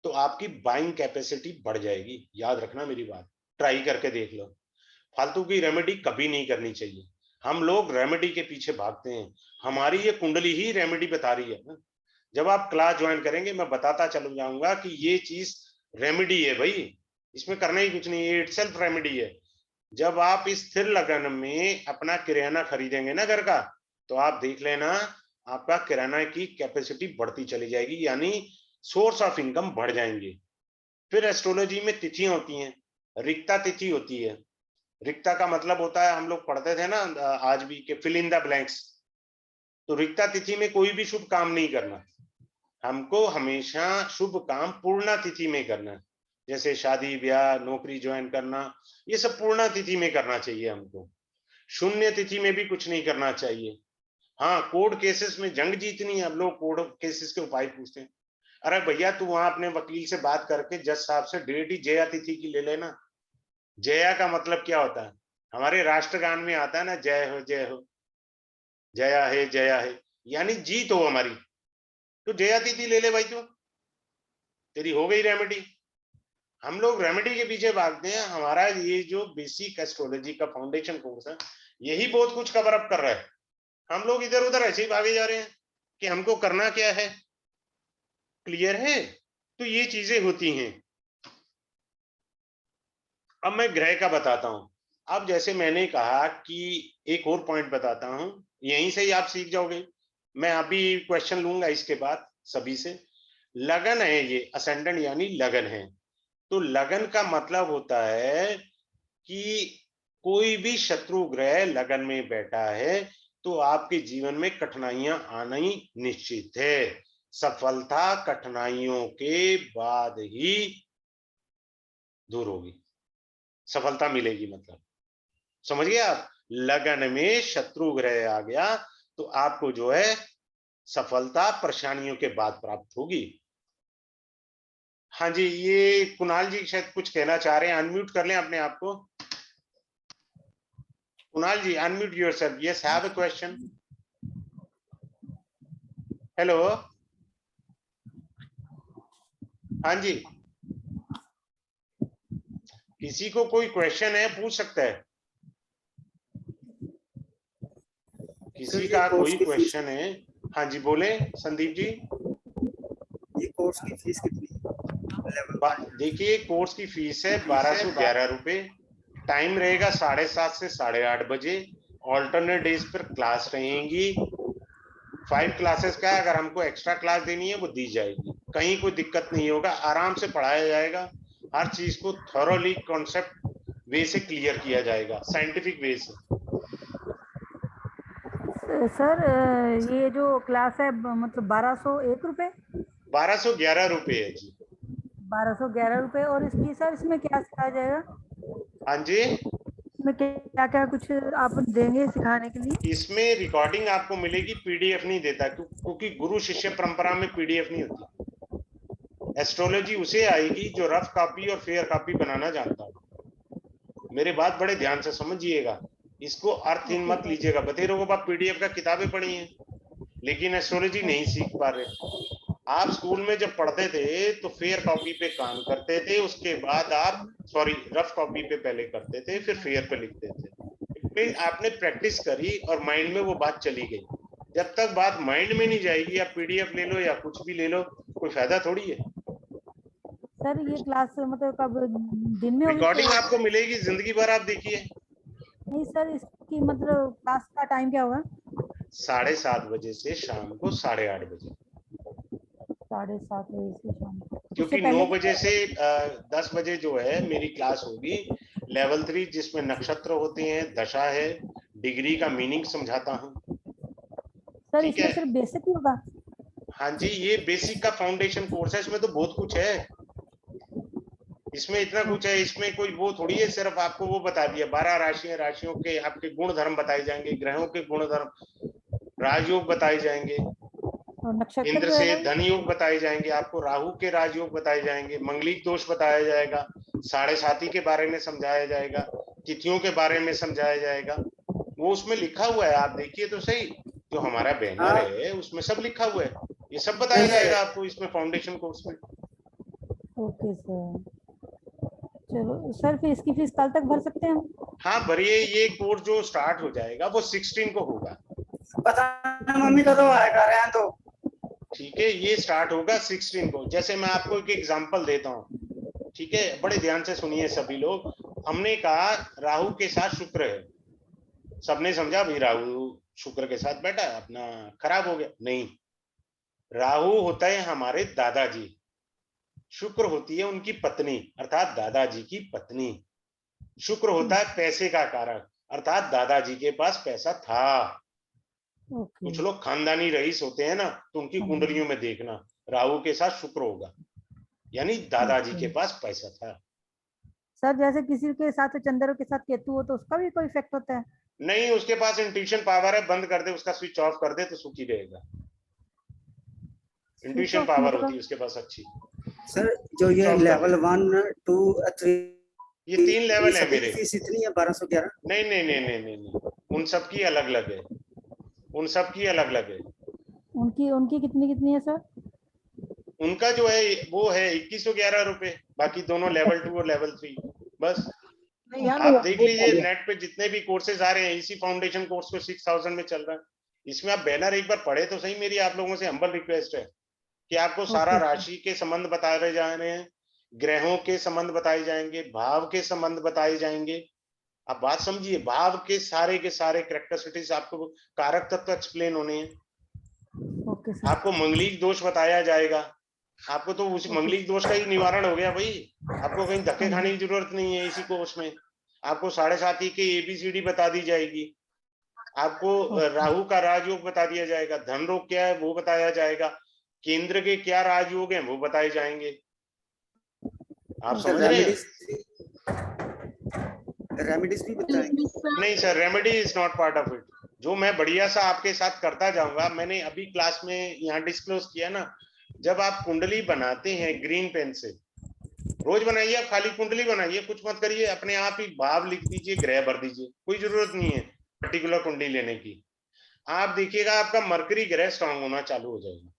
S1: तो आपकी बाइंग कैपेसिटी बढ़ जाएगी। याद रखना मेरी बात, ट्राई करके देख लो। फालतू की रेमेडी कभी नहीं करनी चाहिए। हम लोग रेमेडी के पीछे भागते हैं, हमारी ये कुंडली ही रेमेडी बता रही है ना। जब आप क्लास ज्वाइन करेंगे मैं बताता चलू जाऊंगा कि ये चीज रेमेडी है भाई, इसमें करना ही कुछ नहीं है, इट सेल्फ रेमेडी है। जब आप इस स्थिर लगन में अपना किराना खरीदेंगे ना घर का, तो आप देख लेना आपका किराना की कैपेसिटी बढ़ती चली जाएगी, यानी सोर्स ऑफ इनकम बढ़ जाएंगे। फिर एस्ट्रोलॉजी में तिथियां होती हैं, रिक्ता तिथि होती है। रिक्ता का मतलब होता है, हम लोग पढ़ते थे ना आज भी, के फिल इन द ब्लैंक्स। तो रिक्ता तिथि में कोई भी शुभ काम नहीं करना, हमको हमेशा शुभ काम पूर्णा तिथि में करना। जैसे शादी ब्याह, नौकरी ज्वाइन करना, ये सब पूर्णा तिथि में करना चाहिए हमको। शून्य तिथि में भी कुछ नहीं करना चाहिए। हाँ, कोर्ट केसेस में जंग जीतनी है, अब लोग कोर्ट केसेस के उपाय पूछते हैं। अरे भैया तू वहां अपने वकील से बात करके जज साहब से डेट ही जया तिथि की ले लेना। जया का मतलब क्या होता है? हमारे राष्ट्रगान में आता है ना, जय हो जय हो, जया है, यानी जीत हो हमारी। तो जया तिथि ले ले भाई, तू तेरी हो गई रेमेडी। हम लोग रेमेडी के पीछे भागते हैं। हमारा ये जो बेसिक एस्ट्रोलॉजी का फाउंडेशन कोर्स है, यही बहुत कुछ कवर अप कर रहा है। हम लोग इधर उधर ऐसे ही भागे जा रहे हैं कि हमको करना क्या है। क्लियर है? तो ये चीजें होती हैं। अब मैं ग्रह का बताता हूं। अब जैसे मैंने कहा कि एक और पॉइंट बताता हूं, यहीं से ही आप सीख जाओगे। मैं अभी क्वेश्चन लूंगा इसके बाद सभी से। लगन है ये, असेंडेंट यानी लगन है। तो लगन का मतलब होता है कि कोई भी शत्रु ग्रह लगन में बैठा है तो आपके जीवन में कठिनाइयां आना ही निश्चित है। सफलता कठिनाइयों के बाद ही दूर होगी, सफलता मिलेगी। मतलब समझ गए आप? लगन में शत्रु ग्रह आ गया तो आपको जो है सफलता परेशानियों के बाद प्राप्त होगी। हाँ जी, ये कुणाल जी शायद कुछ कहना चाह रहे हैं, अनम्यूट कर लें अपने आप को। Kunal ji, unmute yourself. Yes, have a question. Hello, हाँ जी, किसी को कोई क्वेश्चन है पूछ सकता है? किसी का कोई क्वेश्चन है? हाँ जी बोले संदीप जी।
S6: ये कोर्स की फीस कितनी है?
S1: देखिए, कोर्स की फीस है 1211 रुपए। टाइम रहेगा 7:30 से 8:30 बजे। ऑल्टरनेट डेज पर क्लास रहेंगी। 5 क्लासेस का है, अगर हमको एक्स्ट्रा क्लास देनी है वो दी जाएगी। कहीं कोई दिक्कत नहीं होगा, आराम से पढ़ाया जाएगा। हर चीज को थॉरोली कॉन्सेप्ट वे से क्लियर किया जाएगा, साइंटिफिक वे से।
S5: सर ये जो क्लास है मतलब 1201 रुपए?
S1: 1211 रुपए है जी।
S5: ₹1211 और इसकी सर इसमें क्या सिखाया जाएगा?
S1: हाँ जी,
S5: इसमें क्या क्या कुछ आप देंगे सिखाने के लिए?
S1: इसमें रिकॉर्डिंग आपको मिलेगी, पीडीएफ नहीं देता क्योंकि गुरु शिष्य परंपरा में पीडीएफ नहीं होती। एस्ट्रोलॉजी उसे आएगी जो रफ कॉपी और फेयर कॉपी बनाना जानता हो। मेरे बात बड़े ध्यान से समझिएगा, इसको अर्थहीन मत लीजिएगा। बतेरों को आप पीडीएफ का किताबें पढ़ी हैं लेकिन एस्ट्रोलॉजी नहीं सीख पा रहे। आप स्कूल में जब पढ़ते थे तो फेयर कॉपी पे काम करते थे, उसके बाद आप रफ कॉपी पे पहले करते थे, फिर फेयर पे लिखते थे। फिर आपने प्रैक्टिस करी और माइंड में वो बात चली गई। जब तक बात माइंड में नहीं जाएगी, आप पीडीएफ ले लो या कुछ भी ले लो, कोई फायदा थोड़ी है।
S5: सर ये क्लास मतलब कब दिन में होगी?
S1: रिकॉर्डिंग आपको मिलेगी, जिंदगी भर आप देखिए।
S5: नहीं सर, इसकी मतलब क्लास का टाइम क्या होगा?
S1: 7:30 बजे से शाम को 8:30 बजे,
S5: 7:30 बजे से शाम को।
S1: क्योंकि 9 बजे से 10 बजे जो है मेरी क्लास होगी लेवल 3, जिसमें नक्षत्र होते हैं, दशा है, डिग्री का मीनिंग समझाता हूँ।
S5: सर
S1: ठीक
S5: इसमें
S1: है,
S5: सिर्फ बेसिक ही होगा?
S1: हाँ जी, ये बेसिक का फाउंडेशन कोर्स है, इसमें तो बहुत कुछ है। इसमें इतना कुछ है, इसमें कोई वो थोड़ी है सिर्फ आपको वो बता दिया। 12 राशियां, राशियों के आपके गुण धर्म बताए जाएंगे, ग्रहों के गुण धर्म, राजयोग बताए जाएंगे,
S5: और नक्षत्र
S1: इंद्र
S5: जो है
S1: से
S5: ना,
S1: धन योग बताए जाएंगे, आपको राहु के राजयोग बताए जाएंगे, मंगलिक दोष बताया जाएगा, 7.5 के बारे में समझाया जाएगा, तिथियों के बारे में समझाया जाएगा। वो उसमें लिखा हुआ है, आप देखिए तो सही, जो हमारा बैनर है उसमें सब लिखा हुआ है, ये सब बताया जाएगा आपको इसमें फाउंडेशन कोर्स में।
S5: ओके सर, चलो सर फिर इसकी फीस कल तक भर सकते हैं हम?
S1: हाँ भरिए, ये कोर्स जो स्टार्ट हो जाएगा वो 16 को होगा।
S6: पता नहीं मम्मी कਦੋਂ आएगा रहे तो।
S1: ठीक है, ये स्टार्ट होगा 16 को। जैसे मैं आपको एक एग्जांपल देता हूँ, ठीक है, बड़े ध्यान से सुनिए सभी लोग। हमने कहा राहु के साथ शुक्र है, सबने समझा भाई राहु शुक्र के साथ बैठा अपना खराब हो गया, नहीं। राहु होता है हमारे दादाजी, शुक्र होती है उनकी पत्नी अर्थात दादाजी की पत्नी। शुक्र होता है पैसे का कारक, अर्थात दादाजी के पास पैसा था। कुछ लोग खानदानी रईस होते हैं ना, तो उनकी कुंडलियों में देखना राहु के साथ शुक्र होगा, यानी दादाजी के पास पैसा था।
S5: सर जैसे किसी के साथ चंद्र के साथ केतु हो तो उसका भी कोई इफेक्ट होता है?
S1: नहीं, उसके पास इंट्यूशन पावर है, बंद कर दे उसका स्विच ऑफ कर दे तो सुखी रहेगा। इंट्यूशन पावर होती है उसके पास अच्छी।
S6: सर जो ये लेवल 1, 2, 3
S1: ये 3 लेवल है मेरे।
S6: फीस इतनी है 1211?
S1: नहीं नहीं नहीं नहीं नहीं नहीं, उन सब की अलग अलग है, उन सब की अलग अलग है।
S5: उनकी उनकी कितनी कितनी है सर?
S1: उनका जो है वो है 2111 रुपए, बाकी दोनों लेवल 2 और लेवल 3 बस। आप देख लीजिए नेट पे जितने भी कोर्सेज आ रहे हैं, इसी फाउंडेशन कोर्स को 6000 में चल रहा है। इसमें आप बैनर एक बार पढ़े तो सही। मेरी आप लोगों से हम्बल रिक्वेस्ट है कि आपको सारा राशि के संबंध बताए जा रहे हैं, ग्रहों के संबंध बताए जाएंगे, भाव के संबंध बताए जाएंगे। आप बात समझिए, भाव के सारे कैरेक्टरिस्टिक्स आपको, कारक तत्व एक्सप्लेन होने हैं। आपको मंगलिक दोष बताया जाएगा, आपको तो उस मंगलिक दोष का ही निवारण हो गया भाई। आपको कहीं धक्के खाने की जरूरत नहीं है। इसी कोर्स में आपको 7.5 की ABCD बता दी जाएगी, आपको राहु का राजयोग बता दिया जाएगा, धन रोग क्या है वो बताया जाएगा, केंद्र के क्या राजयोग हैं वो बताए जाएंगे। आप समझ रहे हैं?
S6: रेमेडीज भी बताएंगे?
S1: नहीं sir, remedy is not part of it. जो मैं बढ़िया सा आपके साथ करता जाऊंगा, मैंने अभी क्लास में यहाँ डिस्क्लोज किया ना, जब आप कुंडली बनाते हैं ग्रीन पेन से, रोज बनाइए, आप खाली कुंडली बनाइए, कुछ मत करिए, अपने आप ही भाव लिख दीजिए, ग्रह भर दीजिए, कोई जरूरत नहीं है पर्टिकुलर कुंडली लेने की। आप देखिएगा आपका मरकरी ग्रह स्ट्रांग होना चालू हो जाएगा।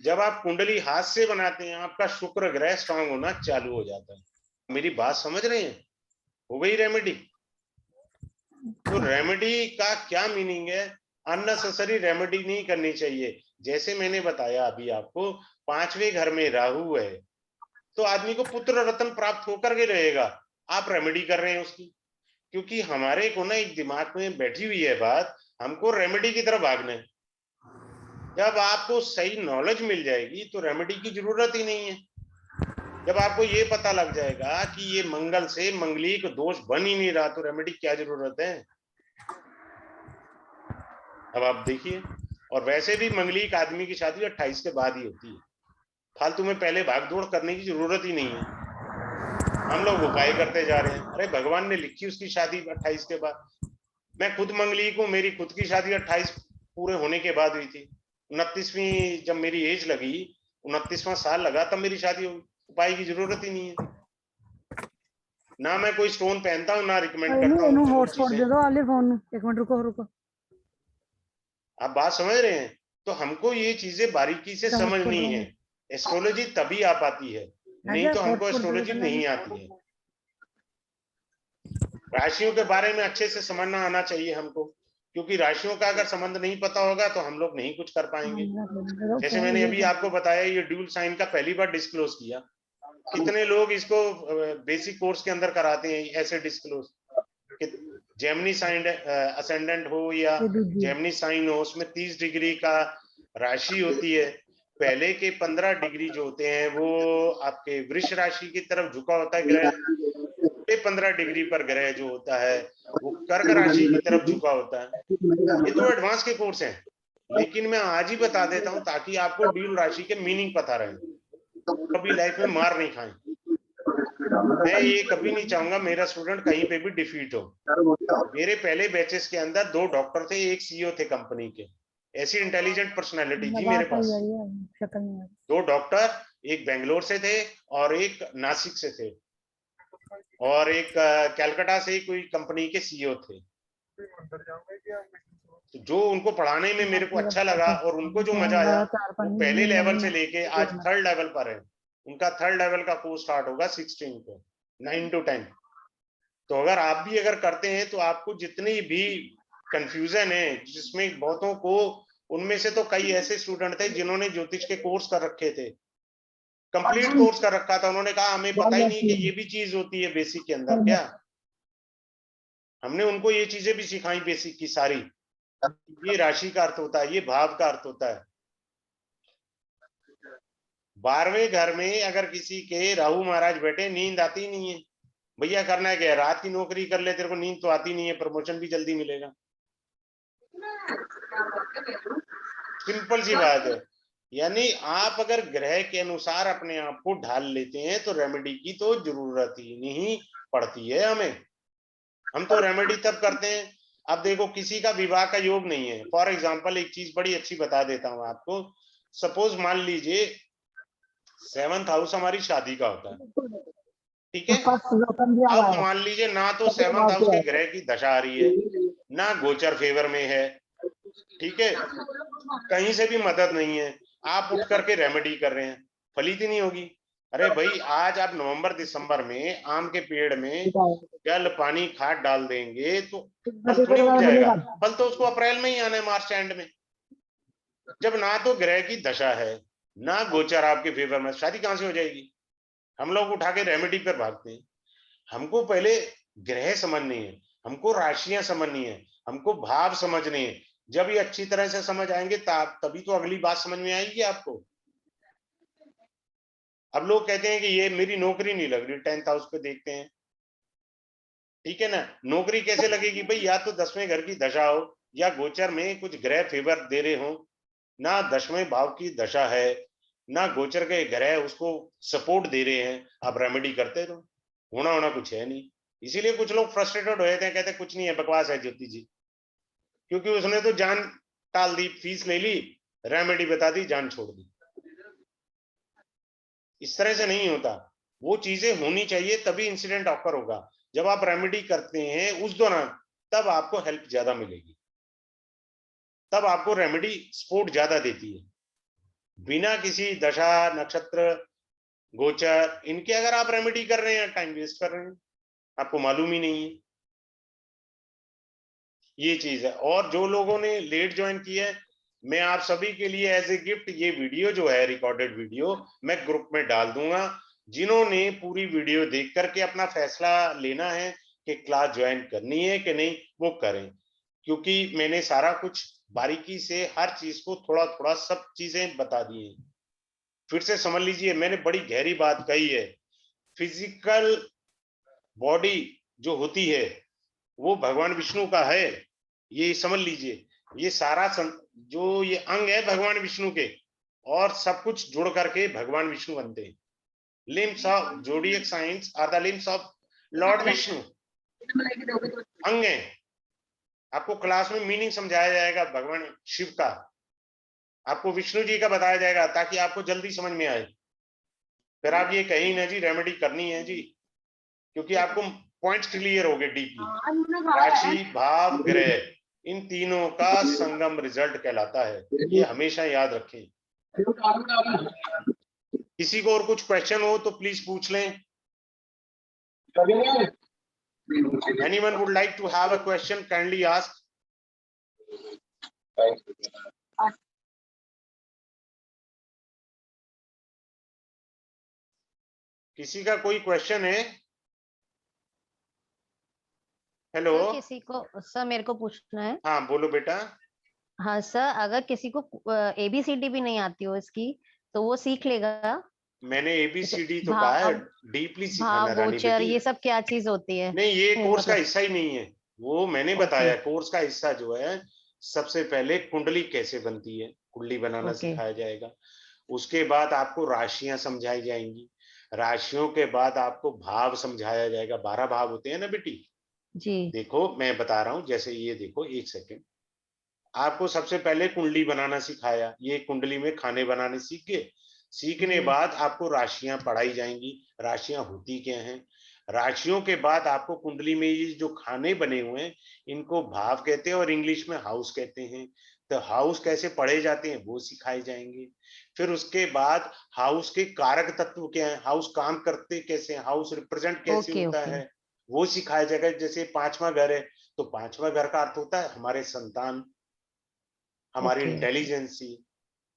S1: जब आप कुंडली हाथ से बनाते हैं, आपका शुक्र ग्रह स्ट्रांग होना चालू हो जाता है। मेरी बात समझ रहे हैं? हो गई रेमेडी? तो रेमेडी का क्या मीनिंग है? अननेसेसरी रेमेडी नहीं करनी चाहिए। जैसे मैंने बताया अभी आपको, 5वें घर में राहु है तो आदमी को पुत्र रत्न प्राप्त होकर के रहेगा। आप रेमेडी कर रहे हैं उसकी, क्योंकि हमारे को ना एक दिमाग में बैठी हुई है बात, हमको रेमेडी की तरफ भागना है। जब आपको सही नॉलेज मिल जाएगी तो रेमेडी की जरूरत ही नहीं है। जब आपको ये पता लग जाएगा कि ये मंगल से मंगलिक दोष बन ही नहीं रहा, तो रेमेडी क्या जरूरत है? अब आप देखिए, और वैसे भी मंगलिक आदमी की शादी 28 के बाद ही होती है। फालतू में पहले भाग दौड़ करने की जरूरत ही नहीं है। हम लोग उपाय करते जा रहे हैं। अरे भगवान ने लिखी उसकी शादी 28 के बाद। मैं खुद मंगलीक हूँ, मेरी खुद की शादी 28 पूरे होने के बाद हुई थी। 29वीं जब मेरी एज लगी, 29वां साल लगा, तब मेरी शादी हुई। उपाय की जरूरत ही नहीं है। ना मैं कोई स्टोन पहनता हूँ, ना रिकमेंड करता हूँ वो
S5: हॉटस्पॉट
S1: चीजें।
S5: दे दो आले फोन में, एक मिनट रुको।
S1: आप बात समझ रहे हैं? तो हमको ये चीजें बारीकी से समझनी है। एस्ट्रोलॉजी तभी आ पाती है, नहीं तो हमको एस्ट्रोलॉजी नहीं आती है। राशियों के बारे में अच्छे से समझना आना चाहिए हमको, क्योंकि राशियों का अगर संबंध नहीं पता होगा तो हम लोग नहीं कुछ कर पाएंगे। जैसे मैंने अभी आपको बताया, ये ड्यूल साइन का पहली बार डिस्क्लोज किया। कितने लोग इसको बेसिक कोर्स के अंदर कराते हैं ऐसे डिस्क्लोज कि जेमिनी साइन असेंडेंट हो या जेमिनी साइन हो, उसमें 30 डिग्री का राशि होती है। पहले के 15 डिग्री जो होते हैं वो आपके वृष राशि की तरफ झुका होता है ग्रह। 15 डिग्री पर ग्रह जो होता है वो कर्क राशि की तरफ झुका होता है। ये तो एडवांस के कोर्स हैं, लेकिन मैं आज ही बता देता हूं ताकि आपको ड्यूल राशि के मीनिंग पता रहे, कभी लाइफ में मार नहीं खाएं। मैं ये कभी नहीं चाहूंगा मेरा स्टूडेंट कहीं पे भी डिफीट हो। मेरे पहले बैचेस के अंदर 2 डॉक्टर थे, एक सीईओ थे कंपनी के। ऐसी इंटेलिजेंट पर्सनालिटी थी मेरे पास। 2 डॉक्टर, एक बेंगलोर से थे और एक नासिक से थे, और एक कलकत्ता से कोई कंपनी के सीईओ थे। तो जो उनको पढ़ाने में मेरे को अच्छा लगा और उनको जो मजा आया, वो पहले लेवल से लेके आज 3rd लेवल पर है। उनका 3rd लेवल का कोर्स स्टार्ट होगा 16 को, 9 to 10। तो अगर आप भी अगर करते हैं तो आपको जितनी भी कंफ्यूजन है, जिसमें बहुतों को, उनमें से तो कई ऐसे स्टूडेंट थे जिन्होंने ज्योतिष के कोर्स कर रखे थे, कंप्लीट कोर्स कर रखा था। उन्होंने कहा हमें पता ही नहीं कि ये भी चीज होती है बेसिक के अंदर। क्या हमने उनको ये चीजें भी सिखाई बेसिक की सारी, ये राशि का अर्थ होता है, ये भाव का अर्थ होता है। 12वें घर में अगर किसी के राहु महाराज बैठे, नींद आती नहीं है। भैया करना है क्या? रात की नौकरी कर ले, तेरे को नींद तो आती नहीं है, प्रमोशन भी जल्दी मिलेगा। सिंपल सी बात है। यानी आप अगर ग्रह के अनुसार अपने आप को ढाल लेते हैं तो रेमेडी की तो जरूरत ही नहीं पड़ती है हमें। हम तो रेमेडी तब करते हैं, अब देखो किसी का विवाह का योग नहीं है। फॉर एग्जांपल एक चीज बड़ी अच्छी बता देता हूं आपको। सपोज मान लीजिए 7th हाउस हमारी शादी का होता है, ठीक है। अब मान लीजिए ना तो 7th हाउस के ग्रह की दशा आ रही है, ना गोचर फेवर में है, ठीक है, कहीं से भी मदद नहीं है, आप उठ करके रेमेडी कर रहे हैं, फलित ही नहीं होगी। अरे भाई आज आप नवंबर दिसंबर में आम के पेड़ में जल पानी खाद डाल देंगे तो फल थोड़ी उग जाएगा। फल तो उसको अप्रैल में ही आना है, मार्च एंड में, जब ना तो ग्रह की दशा है ना गोचर आपके फेवर में, शादी कहां से हो जाएगी। हम लोग उठा के रेमेडी पर भागते हैं। हमको पहले ग्रह समझनी है, हमको राशियां समझनी है, हमको भाव समझने हैं। जब ये अच्छी तरह से समझ आएंगे तभी तो अगली बात समझ में आएगी आपको। अब लोग कहते हैं कि ये मेरी नौकरी नहीं लग रही, 10th हाउस पे देखते हैं, ठीक है ना। नौकरी कैसे लगेगी भाई? या तो 10वें घर की दशा हो या गोचर में कुछ ग्रह फेवर दे रहे हो। ना 10वें भाव की दशा है, ना गोचर के ग्रह उसको सपोर्ट दे रहे हैं, आप रेमेडी करते रहो, होना कुछ है नहीं। इसीलिए कुछ लोग फ्रस्ट्रेटेड हो जाते हैं, कहते हैं कुछ नहीं है, बकवास है ज्योति जी, क्योंकि उसने तो जान टाल दी, फीस ले ली, रेमेडी बता दी, जान छोड़ दी। इस तरह से नहीं होता, वो चीजें होनी चाहिए तभी इंसिडेंट ऑकर होगा। जब आप रेमेडी करते हैं उस दौरान, तब आपको हेल्प ज्यादा मिलेगी, तब आपको रेमेडी सपोर्ट ज्यादा देती है। बिना किसी दशा नक्षत्र गोचर इनके अगर आप रेमेडी कर रहे हैं, टाइम वेस्ट कर रहे हैं, आपको मालूम ही नहीं है। ये चीज है। और जो लोगों ने लेट ज्वाइन किया है, मैं आप सभी के लिए एज ए गिफ्ट ये वीडियो जो है, रिकॉर्डेड वीडियो, मैं ग्रुप में डाल दूंगा। जिन्होंने पूरी वीडियो देख करके अपना फैसला लेना है कि क्लास ज्वाइन करनी है कि नहीं, वो करें, क्योंकि मैंने सारा कुछ बारीकी से हर चीज को थोड़ा थोड़ा सब चीजें बता दी है। फिर से समझ लीजिए, मैंने बड़ी गहरी बात कही है। फिजिकल बॉडी जो होती है वो भगवान विष्णु का है, ये समझ लीजिए। ये सारा जो ये अंग है भगवान विष्णु के, और सब कुछ जुड़ करके भगवान विष्णु बनते हैं। Limbs of zodiac science are the limbs of Lord Vishnu, अंग है। आपको क्लास में मीनिंग समझाया जाएगा भगवान शिव का, आपको विष्णु जी का बताया जाएगा ताकि आपको जल्दी समझ में आए। फिर आप ये कहीं ना जी रेमेडी करनी है जी, क्योंकि आपको पॉइंट्स क्लियर हो गए डीपली। राशि, भाव, ग्रह, इन तीनों का संगम रिजल्ट कहलाता है, ये हमेशा याद रखें। किसी को और कुछ क्वेश्चन हो तो प्लीज पूछ लें। Anyone would like to have a question, kindly ask. किसी का कोई क्वेश्चन है? हेलो,
S7: किसी को सर मेरे को पूछना है।
S1: हाँ बोलो बेटा।
S7: हाँ सर, अगर किसी को ABCD भी नहीं आती हो इसकी तो वो सीख लेगा?
S1: मैंने ABCD तो कहा है, डीपली सिखाना रानी
S7: गोचर
S1: बेटी।
S7: ये सब क्या चीज होती है?
S1: नहीं, ये कोर्स का
S7: मतलब
S1: हिस्सा ही नहीं है, वो मैंने बताया। कोर्स का हिस्सा जो है, सबसे पहले कुंडली कैसे बनती है, कुंडली बनाना सिखाया जाएगा। उसके बाद आपको राशियां समझाई जाएंगी। राशियों के बाद आपको भाव समझाया जाएगा। 12 भाव होते हैं ना बेटी
S7: जी।
S1: देखो मैं बता रहा हूं, जैसे ये देखो, एक सेकेंड। आपको सबसे पहले कुंडली बनाना सिखाया, ये कुंडली में खाने बनाने सीख गए। सीखने बाद आपको राशियां पढ़ाई जाएंगी, राशियां होती क्या हैं। राशियों के बाद आपको कुंडली में ये जो खाने बने हुए हैं इनको भाव कहते हैं और इंग्लिश में हाउस कहते हैं। तो हाउस कैसे पढ़े जाते हैं वो सिखाए जाएंगे। फिर उसके बाद हाउस के कारक तत्व क्या है, हाउस काम करते कैसे, हाउस रिप्रेजेंट कैसे होता है वो सिखाया जाएगा। जैसे 5वां घर है तो 5वां घर का अर्थ होता है हमारे संतान, हमारी इंटेलिजेंसी,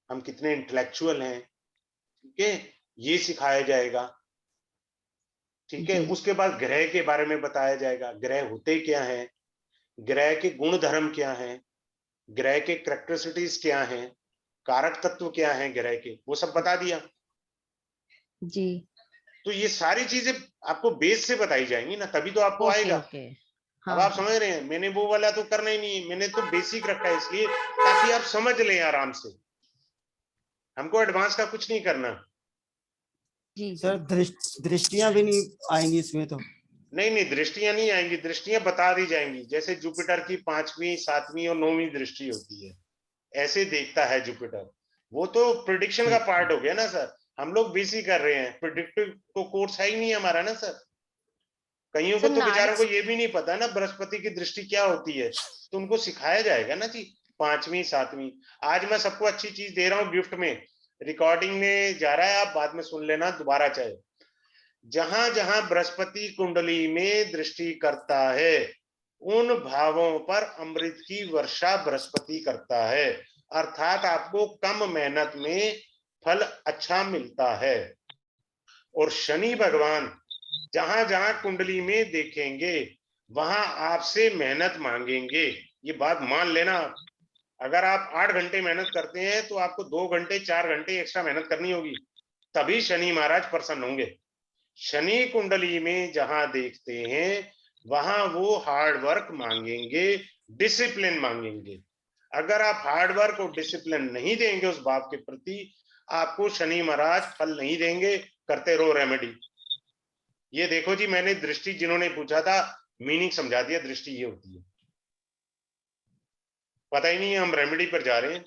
S1: हम कितने इंटेलेक्चुअल हैं, ठीक है, ये सिखाया जाएगा। ठीक है, उसके बाद ग्रह के बारे में बताया जाएगा, ग्रह होते क्या हैं, ग्रह के गुण धर्म क्या हैं, ग्रह के कैरेक्टरिस्टिक्स क्या हैं, कारक तत्व क्या हैं ग्रह के, वो सब बता दिया
S7: जी।
S1: तो ये सारी चीजें आपको बेस से बताई जाएंगी ना, तभी तो आपको आएगा। अब आप समझ रहे हैं, मैंने वो वाला तो करना ही नहीं है, मैंने तो बेसिक रखा है इसलिए ताकि आप समझ लें आराम से। हमको एडवांस का कुछ नहीं करना।
S6: जी सर, दृष्टियां भी नहीं आएंगी इसमें तो?
S1: नहीं, दृष्टियां नहीं आएंगी, दृष्टियां बता दी जाएंगी। जैसे जुपिटर की 5वीं 7वीं और 9वीं दृष्टि होती है, ऐसे देखता है जुपिटर। वो तो प्रिडिक्शन का पार्ट हो गया ना सर, हम लोग बेसिक कर रहे हैं, प्रिडिक्टिव तो कोर्स है ही नहीं हमारा ना सर। कईयों को तो बेचारों को ये भी नहीं पता ना बृहस्पति की दृष्टि क्या होती है, तो उनको सिखाया जाएगा ना जी 5वीं 7वीं। आज मैं सबको अच्छी चीज दे रहा हूँ गिफ्ट में, रिकॉर्डिंग में जा रहा है, आप बाद में सुन लेना दोबारा चाहे। जहां जहां बृहस्पति कुंडली में दृष्टि करता है उन भावों पर अमृत की वर्षा बृहस्पति करता है, अर्थात आपको कम मेहनत में फल अच्छा मिलता है। और शनि भगवान जहां जहां कुंडली में देखेंगे वहां आपसे मेहनत मांगेंगे। ये बात मान लेना, अगर आप 8 घंटे मेहनत करते हैं तो आपको 2 घंटे 4 घंटे एक्स्ट्रा मेहनत करनी होगी, तभी शनि महाराज प्रसन्न होंगे। शनि कुंडली में जहां देखते हैं वहां वो हार्ड वर्क मांगेंगे, डिसिप्लिन मांगेंगे। अगर आप हार्ड वर्क और डिसिप्लिन नहीं देंगे उस भाव के प्रति, आपको शनि महाराज फल नहीं देंगे। करते रहो रेमेडी। ये देखो जी, मैंने दृष्टि जिन्होंने पूछा था मीनिंग समझा दिया, दृष्टि ये होती है। पता ही नहीं है हम रेमेडी पर जा रहे हैं।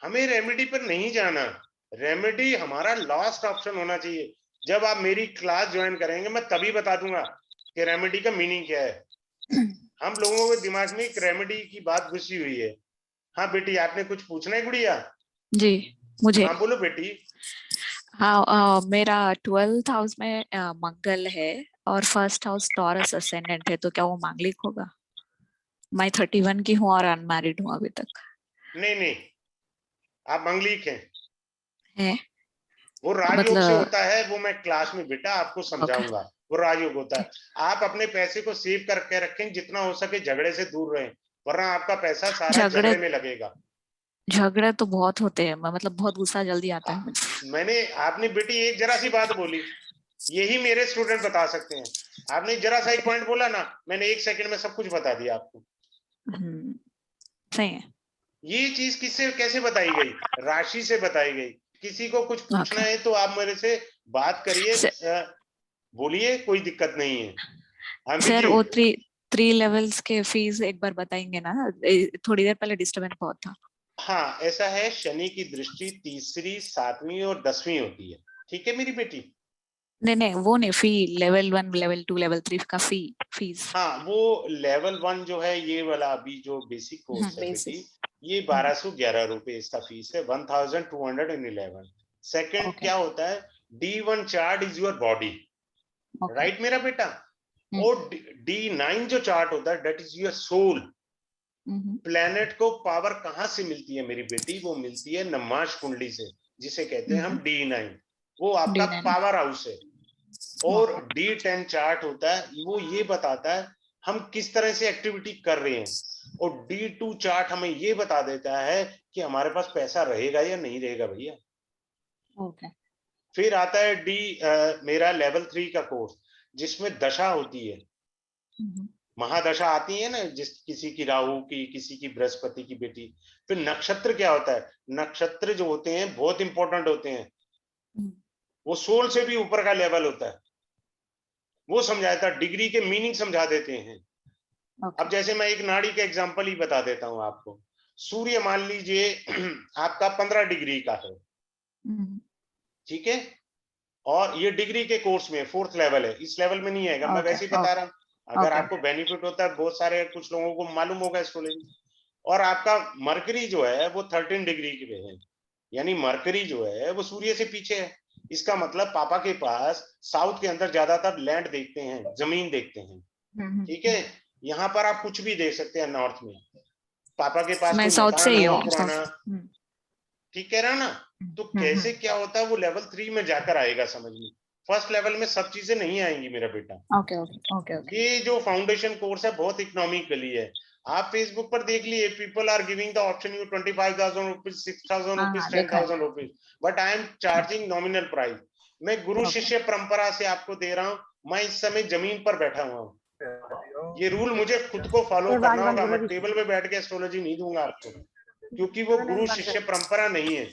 S1: हमें रेमेडी पर नहीं जाना, रेमेडी हमारा लास्ट ऑप्शन होना चाहिए। जब आप मेरी क्लास ज्वाइन करेंगे मैं तभी बता दूंगा कि रेमेडी का मीनिंग क्या है। हम लोगों के दिमाग में एक रेमेडी की बात घुसी हुई है। हाँ बेटी, आपने कुछ पूछना है गुड़िया?
S4: जी मुझे।
S1: हाँ बोलो बेटी।
S4: हाँ मेरा 12th हाउस में मंगल है और फर्स्ट हाउस टॉरस असेंडेंट है, तो क्या वो मांगलिक होगा? मैं 31 की हूँ और अनमैरिड हूँ अभी तक।
S1: नहीं, आप मंगलिक हैं। वो राजयोग
S4: मतलब...
S1: से होता है, वो मैं क्लास में बेटा आपको समझाऊंगा। वो राजयोग होता है। आप अपने पैसे को सेव करके रखें, जितना हो सके झगड़े से दूर रहें, वरना आपका पैसा सारा झगड़े में लगेगा।
S4: झगड़े तो बहुत होते हैं, मतलब बहुत गुस्सा जल्दी आता है।
S1: आपने बेटी एक जरा सी बात बोली, यही मेरे स्टूडेंट बता सकते हैं। आपने जरा सा एक पॉइंट बोला ना, मैंने 1 सेकंड में सब कुछ बता दिया आपको।
S4: सही है।
S1: ये चीज किससे कैसे बताई गई? राशि से बताई गई। किसी को कुछ पूछना है तो आप मेरे से बात करिए, बोलिए, कोई दिक्कत नहीं है। हाँ
S4: सर वो थ्री लेवल्स के फीस एक बार बताएंगे ना? थोड़ी देर पहले डिस्टर्बेंस बहुत था।
S1: हाँ, ऐसा है, शनि की दृष्टि तीसरी, 7वीं और 10वीं होती है। ठीक है मेरी बेटी?
S4: नहीं, वो नहीं, फी लेवल 1, लेवल 2, लेवल 3 का फीस।
S1: हाँ, वो लेवल 1 जो है, ये वाला अभी जो बेसिक कोर्स है बेटी, ये 1211 रुपए इसका फीस है, 1211। सेकंड क्या होता है, D1 chart is your body, right मेरा बेटा? और D9 जो चार्ट होता है, that is your soul. Planet को पावर कहां से मिलती है मेरी बेटी? वो मिलती है नमाज कुंडली से, जिसे कहते हैं हम D9। वो आपका पावर हाउस है। और D10 चार्ट होता है, वो ये बताता है हम किस तरह से एक्टिविटी कर रहे हैं। और D2 चार्ट हमें ये बता देता है कि हमारे पास पैसा रहेगा या नहीं रहेगा भैया।
S4: ओके।
S1: फिर आता है मेरा लेवल 3 का कोर्स, जिसमें दशा होती है, महादशा आती है ना, जिस किसी की राहु की, किसी की बृहस्पति की बेटी। फिर नक्षत्र क्या होता है? नक्षत्र जो होते हैं बहुत इंपॉर्टेंट होते हैं, वो सोल से भी ऊपर का लेवल होता है। वो समझाता है, डिग्री के मीनिंग समझा देते हैं। अब जैसे मैं एक नाड़ी का एग्जांपल ही बता देता हूं आपको। सूर्य मान लीजिए आपका 15 डिग्री का है, ठीक है, और ये डिग्री के कोर्स में 4th लेवल है, इस लेवल में नहीं आएगा, मैं वैसे ही बता रहा हूं। अगर आपको बेनिफिट होता है, बहुत सारे कुछ लोगों को मालूम होगा एस्ट्रोलॉजी। और आपका मरकरी जो है वो 13 डिग्री के है, यानी मरकरी जो है वो सूर्य से पीछे है। इसका मतलब पापा के पास साउथ के अंदर ज्यादातर लैंड देखते हैं, जमीन देखते हैं, ठीक है। यहाँ पर आप कुछ भी देख सकते हैं नॉर्थ में। पापा के पास
S4: मैं
S1: कोई
S4: साउथ से
S1: मकान
S4: ही
S1: हो
S4: हूँ।
S1: पुराना, ठीक कह रहा ना? तो कैसे क्या होता है, वो लेवल 3 में जाकर आएगा समझ में। फर्स्ट लेवल में सब चीजें नहीं आएंगी मेरा बेटा।
S4: Okay okay okay okay.
S1: ये जो फाउंडेशन कोर्स है बहुत इकोनॉमिकली है। आप फेसबुक पर देख लिए, people are giving the option you 25,000 rupees, 6,000 rupees, 10,000 rupees, but I am charging nominal price. मैं गुरु शिष्य परंपरा से आपको दे रहा हूँ। मैं इस समय जमीन पर बैठा हुआ हूँ, ये रूल मुझे खुद को फॉलो करना होगा। मैं टेबल पे बैठ के एस्ट्रोलॉजी नहीं दूंगा आपको, क्योंकि वो गुरु शिष्य परंपरा नहीं है,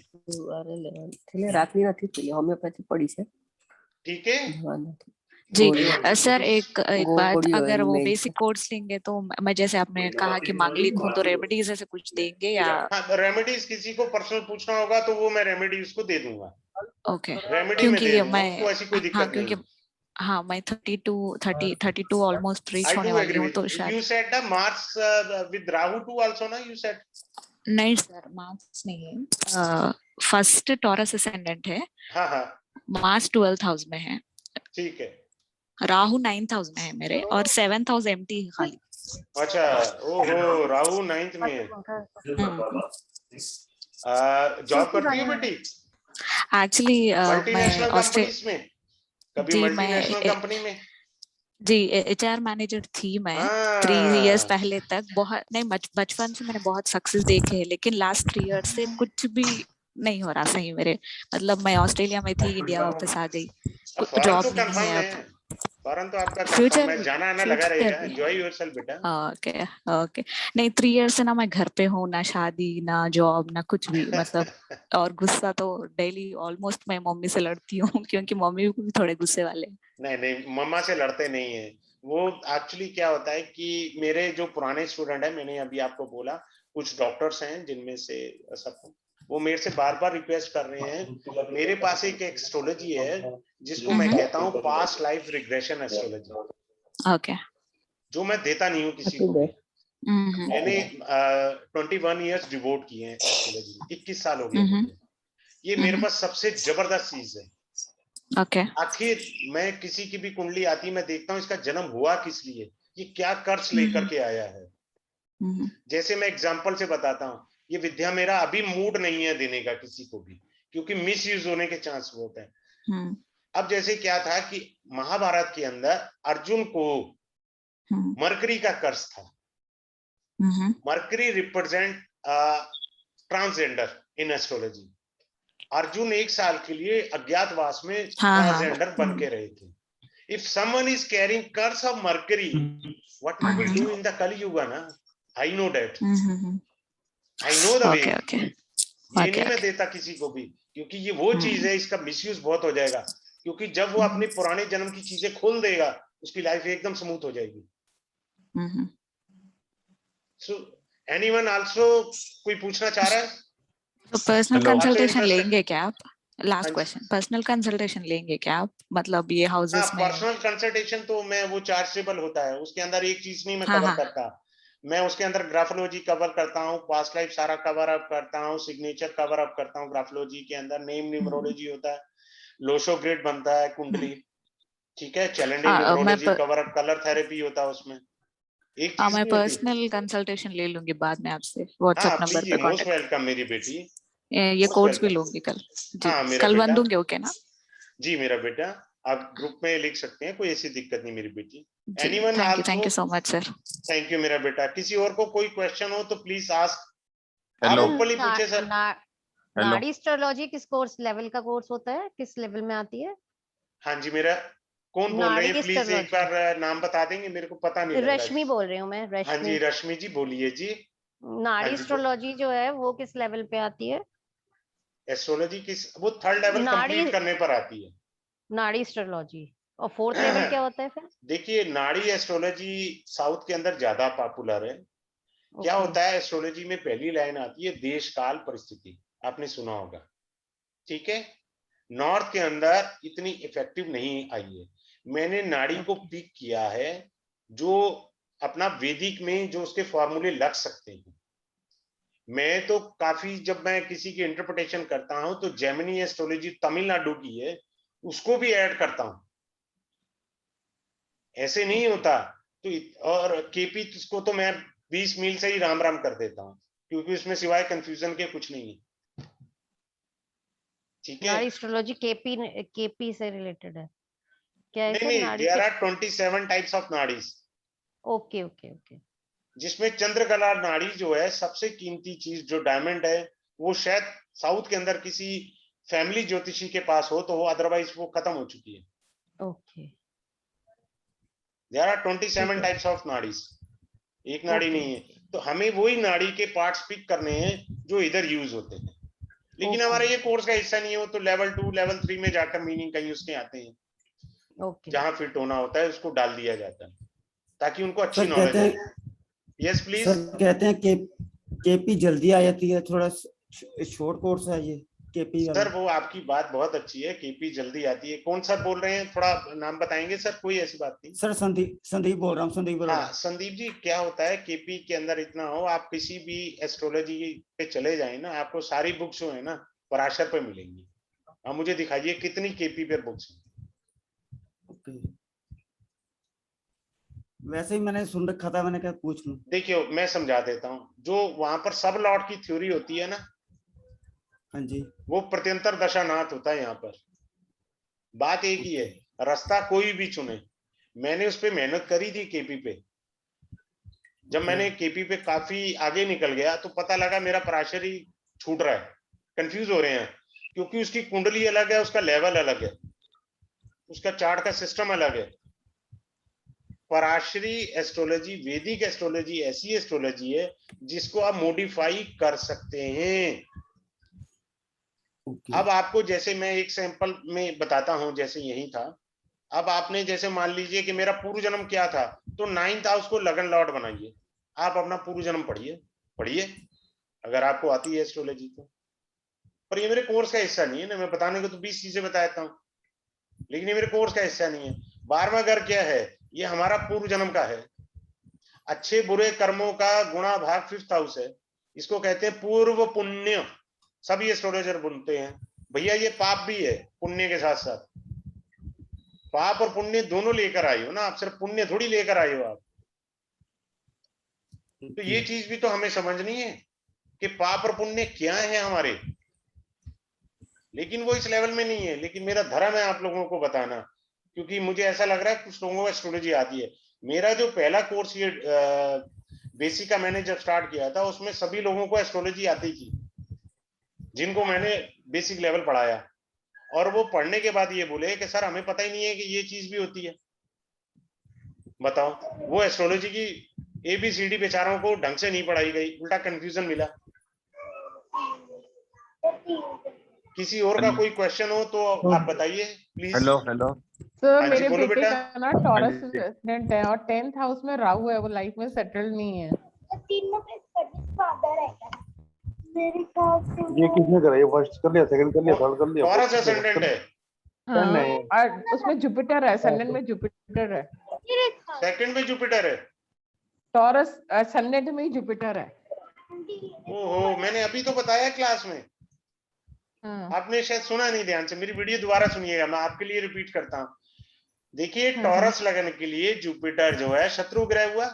S8: होम्योपैथी पड़ी से,
S1: ठीक है
S4: जी। सर एक बात, अगर वो बेसिक कोर्स लेंगे तो मैं, जैसे आपने कहा कि मांगलिक हूँ, तो रेमेडीज ऐसे कुछ देंगे या?
S1: हाँ, रेमेडीज किसी को पर्सनल पूछना होगा तो वो मैं रेमेडी उसको दे दूंगा।
S4: ओके।
S1: रेमेडी में दे
S4: क्योंकि
S1: दूंगा,
S4: मैं,
S1: उसको ऐसी कोई दिक्कत नहीं।
S4: क्योंकि हाँ, मैं 32 ऑलमोस्ट रीच होने वाली हूँ, तो शायद।
S1: You said the Mars with Rahu too also, ना? You said
S4: नहीं सर, मार्क्स नहीं है। फर्स्ट टॉरस असेंडेंट है।
S1: हाँ हाँ,
S4: मार्स 12th हाउस में है,
S1: ठीक है।
S4: राहु 9th हाउस में है मेरे, और 7th हाउस एम्प्टी है खाली।
S1: अच्छा, ओहो, राहु 9th में है। जॉब करती हो बेटी?
S4: एक्चुअली
S1: मल्टीनेशनल कंपनीज में, कभी
S4: जी
S1: मल्टीनेशनल कंपनी में?
S4: जी HR मैनेजर थी मैं 3 इयर्स पहले तक। बहुत नहीं, बचपन से मैंने बहुत सक्सेस देखे हैं, लेकिन लास्ट 3 इयर्स से कुछ भी नहीं हो रहा सही मेरे। मतलब मैं ऑस्ट्रेलिया में थी, इंडिया वापस आ गई, जॉब
S1: तो
S4: नहीं है अब।
S1: फॉरेन तो आपका
S4: फ्यूचर
S1: कंफर्म है, जाना आना लगा रहेगा। एंजॉय योरसेल्फ बेटा।
S4: Okay okay. नहीं, 3 इयर्स से ना मैं घर पे हूँ, ना शादी ना जॉब ना कुछ भी, मतलब। और गुस्सा तो डेली ऑलमोस्ट मैं मम्मी से लड़ती हूँ, क्योंकि मम्मी भी थोड़े गुस्से वाले।
S1: नहीं, मम्मा से लड़ते नहीं है वो। एक्चुअली क्या होता है कि मेरे जो पुराने स्टूडेंट है, मैंने अभी आपको बोला, कुछ डॉक्टर्स हैं जिनमें से सब, वो मेरे से बार बार रिक्वेस्ट कर रहे हैं। मेरे पास एक एस्ट्रोलॉजी है जिसको मैं कहता हूँ past life regression astrology,
S4: okay.
S1: जो मैं देता नहीं हूँ किसी को भी। मैंने 21 इयर्स डिवोट किए हैं एस्ट्रोलॉजी, 21 साल हो गए। ये मेरे पास सबसे जबरदस्त चीज है। आखिर मैं किसी की भी कुंडली आती, मैं देखता हूँ इसका जन्म हुआ किस लिए, ये क्या कर्ज लेकर के आया है। जैसे मैं एग्जांपल से बताता हूँ, ये विद्या मेरा अभी मूड नहीं है देने का किसी को भी, क्योंकि मिस यूज होने के चांस बहुत है। अब जैसे क्या था कि महाभारत के अंदर अर्जुन को मरकरी का कर्ज था। Mercury represent transgender in astrology. Arjun 1 साल के लिए अज्ञातवास में ट्रांसजेंडर बन के रहे थे। If someone is carrying curse of Mercury, what we will do in the Kalyug ना, I know that. I know the way.
S4: Okay okay
S1: ये
S4: ओके
S1: नहीं मैं
S4: ओके
S1: देता किसी को भी, क्योंकि ये वो चीज है, इसका मिसयूज बहुत हो जाएगा। क्योंकि जब वो अपने पुराने जन्म की चीजें खोल देगा, उसकी लाइफ एकदम स्मूथ हो जाएगी। सो एनीवन आल्सो, कोई पूछना चाह रहा है?
S4: तो personal
S3: Hello.
S4: Consultation
S1: Also interested?
S4: लेंगे क्या आप?
S1: हाँ
S4: लास्ट
S1: जी।
S4: क्वेश्चन, पर्सनल कंसल्टेशन लेंगे क्या आप? मतलब ये
S1: हाँ,
S4: हाउसेस में?
S1: पर्सनल कंसल्टेशन तो मैं वो चार्जेबल होता है, उसके अंदर एक चीज नहीं मैं
S4: हाँ
S1: कवर
S4: हाँ
S1: करता। मैं उसके अंदर ग्राफोलॉजी कवर करता हूँ, पास्ट लाइफ सारा कवर अप करता हूँ, सिग्नेचर कवर अप करता हूँ। ग्राफोलॉजी के अंदर नेम न्यूमरोलॉजी होता है, लोशो ग्रिड बनता है, कुंडली, ठीक है, चैलेंजिंग
S4: मैं
S1: numerology cover up, colour therapy होता है उसमें। एक चीज
S4: मैं
S1: नहीं होती।
S4: पर्सनल कंसल्टेशन ले लूंगी बाद में आपसे व्हाट्सएप
S1: हाँ
S4: नंबर
S1: प्लीज,
S4: पे
S1: मोस्ट
S4: कांटेक्ट।
S1: वेलकम मेरी बेटी,
S4: ये
S1: मोस्ट
S4: कोड्स भी
S1: वेलकम।
S4: लूंगी कल जी।
S1: हाँ मेरा
S4: कल बन
S1: बेटा,
S4: दूंगी, ओके ना?
S1: जी मेरा बेटा, आप ग्रुप में लिख सकते हैं, कोई ऐसी दिक्कत नहीं मेरी बेटी।
S4: जी
S1: anyone
S4: thank
S1: also?
S4: You so much sir.
S1: Thank you मेरा बेटा। किसी और को कोई क्वेश्चन हो तो प्लीज आस्क। आप
S3: Hello.
S1: ओपनली पूछे सर।
S3: Hello.
S7: नाड़ी एस्ट्रोलॉजी किस कोर्स लेवल का कोर्स होता है, किस लेवल में आती है?
S1: हाँ जी मेरा, कौन बोल रहे
S7: नाड़ी
S1: हैं प्लीज एक
S7: एस्ट्रोलॉजी,
S1: बार नाम बता देंगे, मेरे को पता नहीं लग रहा
S7: रश्मि
S1: है।
S7: बोल रही हूँ मैं,
S1: हाँ जी
S7: रश्मि।
S1: रश्मि जी बोलिए जी। हाँ
S7: नाड़ी
S1: जी,
S7: एस्ट्रोलॉजी जो है वो किस लेवल पे आती है?
S1: एस्ट्रोलॉजी किस, वो थर्ड लेवल
S7: नाड़ी
S1: कंप्लीट करने पर आती है।
S7: नाड़ी एस्ट्रोलॉजी, और फोर्थ लेवल क्या होता है फिर?
S1: देखिए नाड़ी एस्ट्रोलॉजी साउथ के अंदर ज्यादा पॉपुलर है। क्या
S7: ओके,
S1: होता है एस्ट्रोलॉजी में, पहली लाइन आती है देश काल परिस्थिति, आपने सुना होगा, ठीक है। नॉर्थ के अंदर इतनी इफेक्टिव नहीं आई है। मैंने नाड़ी को पिक किया है जो अपना वैदिक में जो उसके फॉर्मूले लग सकते हैं। मैं तो काफी, जब मैं किसी की इंटरप्रिटेशन करता हूं तो जेमिनी एस्ट्रोलॉजी तमिलनाडु की है, उसको भी ऐड करता हूं, ऐसे नहीं होता। तो और केपी को तो मैं 20 मील से ही राम राम कर देता हूं, क्योंकि उसमें सिवाय कंफ्यूजन के कुछ नहीं है, ठीक है।
S7: नाड़ी एस्ट्रोलॉजी केपी से रिलेटेड है क्या है
S1: नहीं
S7: सर?
S1: नहीं,
S7: नाड़ी
S1: देयर
S7: के,
S1: आर 27 टाइप्स ऑफ नाड़ीज,
S7: ओके ओके ओके।
S1: जिसमें चंद्रकला नाड़ी जो है सबसे कीमती चीज, जो डायमंड है, वो शायद साउथ के अंदर किसी फैमिली ज्योतिषी के पास हो तो वो, अदरवाइज वो खत्म हो चुकी है।
S7: ओके,
S1: देयर आर
S7: ठीक
S1: 27
S7: है,
S1: टाइप्स ऑफ नाड़ीज, एक नाड़ी
S7: ओके
S1: नहीं है। तो हमें वही नाड़ी के पार्ट्स पिक करने हैं जो इधर यूज होते हैं, लेकिन हमारा ये कोर्स का हिस्सा नहीं हो, तो लेवल 2 लेवल 3 में जाकर मीनिंग कहीं उसके आते हैं,
S7: ओके।
S1: जहां फिट होना होता है उसको डाल दिया जाता है, ताकि उनको अच्छी
S6: सर
S1: नॉलेज
S6: कहते
S1: हो।
S6: हैं
S1: यस प्लीज।
S6: सर कहते हैं कि केपी जल्दी आ जाती है, थोड़ा शॉर्ट कोर्स है ये केपी वाला।
S1: सर वो आपकी बात बहुत अच्छी है, केपी जल्दी आती है। कौन सर बोल रहे हैं, थोड़ा नाम बताएंगे सर? कोई ऐसी बात नहीं।
S6: सर संदीप संदीप बोल रहा हूँ, संदीप बरोड़ा।
S1: हाँ संदीप जी, क्या होता है केपी के अंदर इतना हो, आप किसी भी एस्ट्रोलॉजी पे चले जाए ना, आपको सारी बुक्स जो है ना पराशर पे मिलेंगी। आप मुझे दिखाइए कितनी केपी पे बुक्स हैं।
S6: ओके, वैसे ही मैंने सुन रखा था, मैंने कहा पूछ लूं।
S1: देखियो मैं समझा देता हूँ, जो वहां पर सब लॉट की थ्योरी होती है ना,
S6: हाँ जी,
S1: वो प्रत्यंतर दशानाथ होता है यहाँ पर। बात एक ही है, रास्ता कोई भी चुने। मैंने उस पर मेहनत करी थी केपी पे। जब मैंने केपी पे काफी आगे निकल गया तो पता लगा मेरा पराशर ही छूट रहा है, कंफ्यूज हो रहे हैं, क्योंकि उसकी कुंडली अलग है, उसका लेवल अलग है, उसका चार्ट का सिस्टम अलग है। पराशरी एस्ट्रोलॉजी, वैदिक एस्ट्रोलॉजी ऐसी एस्ट्रोलॉजी है जिसको आप मॉडिफाई कर सकते हैं।
S6: ओके,
S1: अब आपको जैसे मैं एक सैंपल में बताता हूं, जैसे यही था। अब आपने जैसे मान लीजिए कि मेरा पूर्व जन्म क्या था, तो 9th हाउस को लगन लॉर्ड बनाइए, आप अपना पूर्व जन्म पढ़िए, पढ़िए अगर आपको आती है एस्ट्रोलॉजी तो। पर ये मेरे कोर्स का हिस्सा नहीं है ना, मैं बताने को तो 20 चीजें बताता हूँ, लेकिन ये मेरे कोर्स का हिस्सा नहीं है। 12वां घर क्या है, ये हमारा पूर्व जन्म का है। अच्छे बुरे कर्मों का गुणा भाग 5th हाउस है, इसको कहते हैं पूर्व पुण्य। सभी एस्ट्रोलॉजर बोलते हैं भैया ये पाप भी है पुण्य के साथ साथ। पाप और पुण्य दोनों लेकर आए हो ना आप, सिर्फ पुण्य थोड़ी लेकर आए हो आप। तो ये चीज भी तो हमें समझनी है कि पाप और पुण्य क्या है हमारे, लेकिन वो इस लेवल में नहीं है। लेकिन मेरा धर्म है आप लोगों को बताना, क्योंकि मुझे ऐसा लग रहा है कुछ लोगों को एस्ट्रोलॉजी आती है। मेरा जो पहला कोर्स ये बेसिक का मैंने जब स्टार्ट किया था, उसमें सभी लोगों को एस्ट्रोलॉजी आती थी जिनको मैंने बेसिक लेवल पढ़ाया, और वो पढ़ने के बाद ये बोले कि सर हमें पता ही नहीं है कि ये चीज भी होती है। बताओ, वो एस्ट्रोलॉजी की ABCD बेचारों को ढंग से नहीं पढ़ाई गई, उल्टा कंफ्यूजन मिला। किसी और का कोई क्वेश्चन हो तो आप बताइए प्लीज।
S8: हेलो हेलो
S9: सर
S1: हाँ जी,
S9: मेरे
S1: बोलो
S9: बेटे
S1: बेटा।
S9: का ना टॉरस
S8: हाँ जी।
S9: एसेंडेंट है और 10th हाउस में राहु है, वो लाइफ में सेटल्ड नहीं है।
S3: ये किसने करा? ये फर्स्ट कर लिया, सेकंड कर लिया, थर्ड कर लिया,
S1: टॉरस
S3: fourth कर लिया,
S1: असेंडेंट है,
S9: हाँ,
S3: नहीं।
S9: और उसमें जुपिटर है, एसेंडेंट में जुपिटर है,
S1: सेकंड में जुपिटर है।
S9: टॉरस एसेंडेंट में ही जुपिटर है।
S1: ओहो, मैंने अभी तो बताया क्लास में,
S9: हाँ,
S1: आपने शायद सुना नहीं ध्यान से। मेरी वीडियो दोबारा सुनिएगा, मैं आपके लिए रिपीट करता हूँ। देखिए, टॉरस लगन के लिए जुपिटर जो है शत्रु ग्रह हुआ,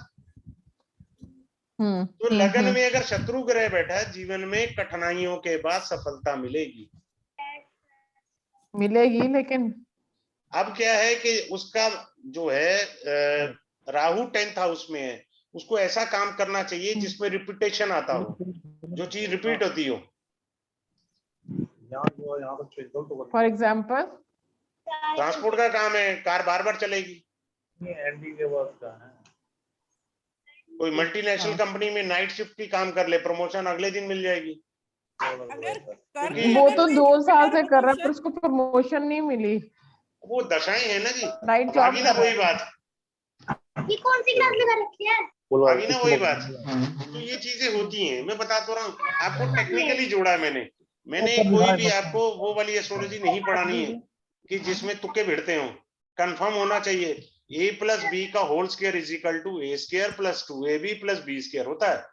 S1: तो लगन में अगर शत्रु ग्रह बैठा है, जीवन में कठिनाइयों के बाद सफलता मिलेगी।
S9: मिलेगी, लेकिन
S1: अब क्या है कि उसका जो है राहु 10th हाउस में है, उसको ऐसा काम करना चाहिए जिसमें रिपीटेशन आता हो, जो चीज रिपीट होती हो।
S9: फॉर एग्जाम्पल
S1: ट्रांसपोर्ट का काम है, कार बार बार चलेगी। कोई मल्टीनेशनल कंपनी में नाइट शिफ्ट की काम कर ले, प्रमोशन अगले दिन मिल जाएगी।
S9: वो तो 2 साल से कर रहा है पर उसको प्रमोशन नहीं मिली,
S1: वो दशाएं है ना जी,
S9: नाइट
S1: अब
S9: जॉब
S1: आगी ना
S9: कर
S1: वही
S9: रहा है।
S1: बात,
S10: ये कौन सी क्लास लगा रखी है?
S1: आगी ना वही बात। तो ये चीजें होती हैं, मैं बता तो रहा हूँ आपको, टेक्निकली जोड़ा है मैंने कोई भी आपको वो वाली एस्ट्रोलॉजी नहीं पढ़ानी है कि जिसमें तुक्के भिड़ते हो। कंफर्म होना चाहिए, a प्लस बी का whole square is equal to a square plus 2ab plus b square होता है।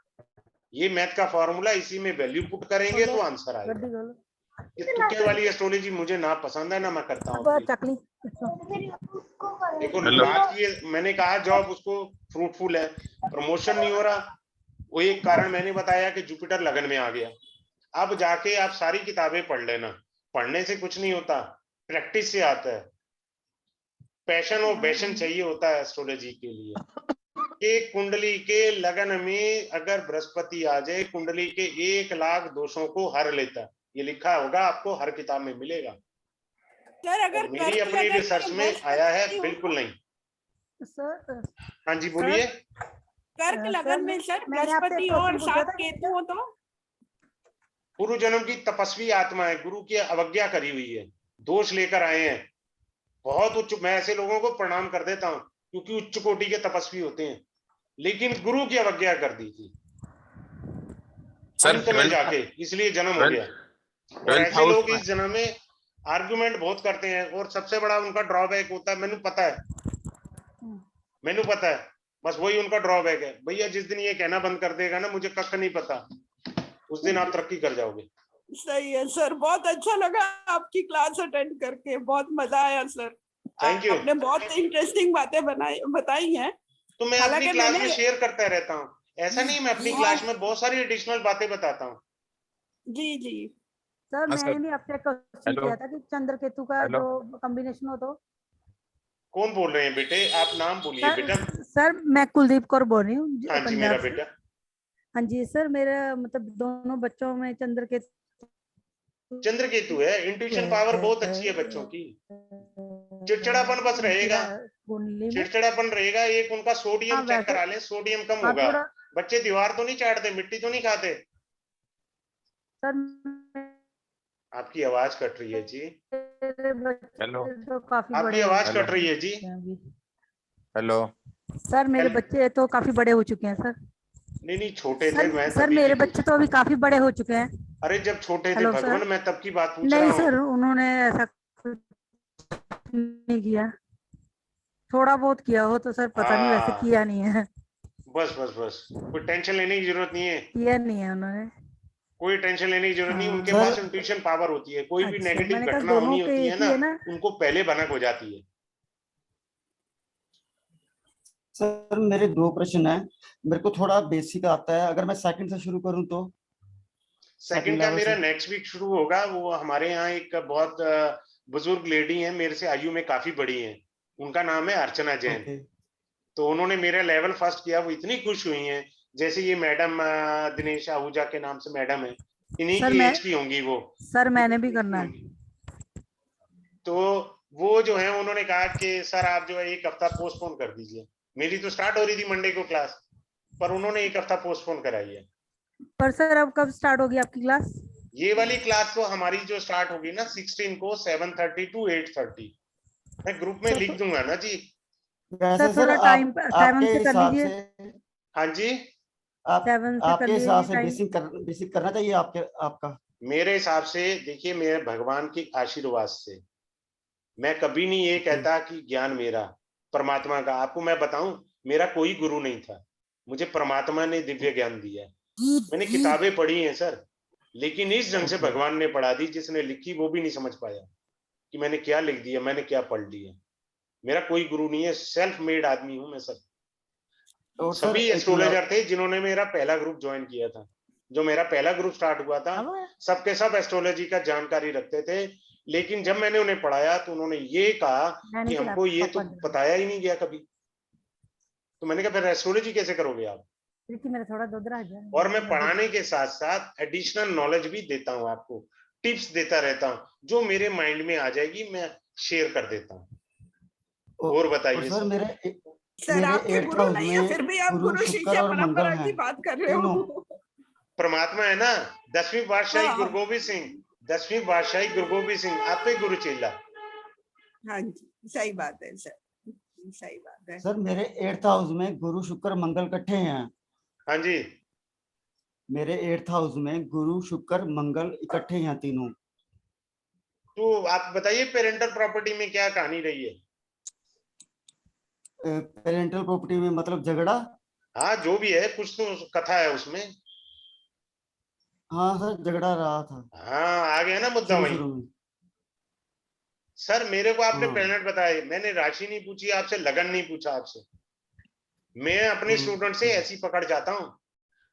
S1: ये मैथ का फॉर्मूला, इसी में वैल्यू पुट करेंगे तो आंसर आएगा। ये तुक्के वाली एस्ट्रोलॉजी मुझे ना पसंद है, ना मैं करता हूँ। देखो बात की मैंने कहा जॉब उसको फ्रूटफुल है, प्रमोशन नहीं हो रहा, वो एक कारण मैंने बताया कि जुपिटर लगन में आ गया। अब जाके आप सारी किताबें पढ़ लेना, पढ़ने से कुछ नहीं होता, प्रैक्टिस से आता है। पैशन और पैशन चाहिए होता है एस्ट्रोलॉजी के लिए कि कुंडली के लगन में अगर बृहस्पति आ जाए, कुंडली के 1 लाख दोषों को हर लेता है। ये लिखा होगा, आपको हर किताब में मिलेगा।
S10: सर अगर
S1: मेरी अपनी रिसर्च में आया है, बिल्कुल नहीं।
S5: सर
S1: हाँ जी बोलिए।
S10: कर्क लगन में सर बृहस्पति और 7 केतु हो तो
S1: पूर्व जन्म की तपस्वी आत्मा है, गुरु की अवज्ञा करी हुई है, दोष लेकर आए हैं। बहुत उच्च, मैं ऐसे लोगों को प्रणाम कर देता हूं क्योंकि उच्च कोटि के तपस्वी होते हैं, लेकिन गुरु की अवज्ञा कर दी थी अंत में जाके, इसलिए जन्म हो गया। और ऐसे लोग इस जन्म में आर्गुमेंट बहुत करते हैं और सबसे बड़ा उनका ड्रॉबैक होता है, मैंने पता है, बस वही उनका ड्रॉबैक है। भैया जिस दिन ये कहना बंद कर देगा ना मुझे कख नहीं पता, उस दिन आप तरक्की कर जाओगे।
S10: सही है सर, बहुत अच्छा लगा आपकी क्लास अटेंड करके, बहुत मजा आया सर।
S1: Thank you.
S10: आपने बहुत इंटरेस्टिंग बातें बताई हैं।
S1: तो मैं अपनी क्लास में शेयर करता रहता हूँ, ऐसा नहीं मैं अपनी क्लास में बहुत सारी एडिशनल बातें बताता हूँ।
S10: जी जी
S5: सर, मैंने भी आपसे क्वेश्चन किया था कि चंद्र केतु का जो कॉम्बिनेशन हो तो।
S1: कौन बोल रहे हैं बेटे, आप नाम बोलिए बेटा।
S5: सर मैं कुलदीप कौर बोल रही हूँ।
S1: हाँ जी मेरा बेटा।
S5: हाँ जी सर, मेरा मतलब दोनों बच्चों में चंद्र
S1: केतु है। इंट्यूशन पावर बहुत अच्छी है बच्चों की। चिड़चिड़ापन बस रहेगा, चिड़चिड़ापन रहेगा। एक उनका सोडियम चेक करा ले, सोडियम कम होगा। बच्चे दीवार तो नहीं चाटते, मिट्टी तो नहीं खाते। आपकी आवाज कट रही है जी।
S8: हेलो,
S1: आपकी आवाज कट रही है जी।
S8: हेलो
S5: सर, मेरे बच्चे तो काफी बड़े हो चुके हैं सर।
S1: नहीं छोटे थे मैं।
S5: सर मेरे बच्चे तो अभी काफी बड़े हो चुके हैं।
S1: अरे जब छोटे थे भगवान, मैं तब की बात पूछ
S5: रहा हूँ। नहीं सर,
S1: हूँ।
S5: उन्होंने ऐसा नहीं किया, थोड़ा बहुत किया हो तो सर पता नहीं, वैसे किया नहीं है।
S1: बस कोई टेंशन लेने की जरूरत नहीं है।
S5: किया नहीं है उन्होंने,
S1: कोई टेंशन लेने की जरूरत नहीं। उनके पास इंट्यूशन पावर होती है। कोई भी नेगेटिव घटना होनी होती है ना, उनको पहले भनक हो जाती है।
S6: सर मेरे 2 प्रश्न है। मेरे को थोड़ा बेसिक आता है, अगर मैं सेकंड से शुरू करूं तो।
S1: सेकंड का मेरा नेक्स्ट वीक शुरू होगा। वो हमारे यहाँ एक बहुत बुजुर्ग लेडी है, मेरे से आयु में काफी बड़ी है, उनका नाम है अर्चना जैन। तो उन्होंने मेरा लेवल फर्स्ट किया, वो इतनी खुश हुई हैं। जैसे ये मैडम दिनेश आहूजा के नाम से मैडम है, इन्हीं की एज की होंगी वो।
S5: सर मैंने भी करना है।
S1: तो वो जो है उन्होंने कहा कि सर आप जो है 1 हफ्ता पोस्टपोन कर दीजिए। मेरी तो स्टार्ट हो रही थी मंडे को क्लास, पर उन्होंने 1 हफ्ता पोस्टपोन कराई है।
S5: पर सर अब कब स्टार्ट होगी आपकी क्लास?
S1: ये वाली क्लास तो हमारी जो स्टार्ट होगी ना 16 को 7:30 to 8:30, मैं ग्रुप में लिख दूंगा ना जी।
S6: वैसे
S5: सर थोड़ा टाइम 7
S6: आपके
S5: से कर
S6: हिसाब
S5: लीजिए,
S6: से
S1: हाँ जी,
S5: 7 से कर
S6: आपके
S5: लीजिए
S6: हिसाब से
S5: टाइम।
S6: बेसिक करना चाहिए आपका।
S1: मेरे हिसाब से देखिए, मेरे भगवान के आशीर्वाद से मैं कभी नहीं ये कहता कि ज्ञान मेरा, परमात्मा का। आपको मैं बताऊं, मेरा कोई गुरु नहीं था, मुझे परमात्मा ने दिव्य ज्ञान दिया है। मैंने किताबें पढ़ी हैं सर, लेकिन इस ढंग से भगवान ने पढ़ा दी, जिसने लिखी वो भी नहीं समझ पाया कि मैंने क्या लिख दिया, मैंने क्या पढ़ लिया। मेरा कोई गुरु नहीं है, सेल्फ मेड आदमी हूं मैं सर।
S6: और सर
S1: सभी एस्ट्रोलॉजर थे जिन्होंने मेरा पहला ग्रुप ज्वाइन किया था। जो मेरा पहला ग्रुप स्टार्ट हुआ था, सबके सब एस्ट्रोलॉजी का जानकारी रखते थे, लेकिन जब मैंने उन्हें पढ़ाया तो उन्होंने ये कहा कि हमको ये तो बताया ही नहीं गया कभी। तो मैंने कहा फिर एस्ट्रोलॉजी कैसे करोगे आप?
S5: मेरा थोड़ा दूध रह गया।
S1: और मैं पढ़ाने के साथ साथ एडिशनल नॉलेज भी देता हूँ, आपको टिप्स देता रहता हूँ, जो मेरे माइंड में आ जाएगी मैं शेयर कर देता हूँ। और बताइए
S6: सर, मेरे
S10: सर आपके
S6: 8th
S10: गुरु
S6: हाउस
S10: नहीं है,
S6: में
S10: फिर भी आप
S6: गुरु,
S10: गुरु
S6: शुक्र
S10: शिष्य
S6: और मंगल
S10: परंपरा की
S6: हैं
S10: बात कर रहे
S6: तीनों।
S10: हो।
S1: परमात्मा है ना, 10वीं बादशाही
S10: हाँ।
S1: गुरु गोबिंद सिंह, 10वीं बादशाही गुरु गोबिंद सिंह, आप पे गुरु चेला।
S10: हाँ जी, सही बात है सर, सही बात है।
S6: सर मेरे 8th हाउस में गुरु शुक्र मंगल इकट्ठे हैं।
S1: हाँ जी,
S6: मेरे 8th हाउस में गुरु शुक्र मंगल इकट्ठे हैं तीनों।
S1: तो आप बताइए पेरेंटल प्रॉपर्टी में क्या कहानी रही है?
S6: पेरेंटल प्रॉपर्टी में मतलब झगड़ा?
S1: हाँ, जो भी है, कुछ तो कथा है उसमें।
S6: हाँ सर, झगड़ा रहा था
S1: हाँ, आ गया ना मुद्दा वही।
S6: शुरू में।
S1: सर मेरे को आपने
S6: हाँ।
S1: प्लेनेट बताए, मैंने राशि नहीं पूछी आपसे, लगन नहीं पूछा आपसे। मैं अपने स्टूडेंट से ऐसी पकड़ जाता हूँ,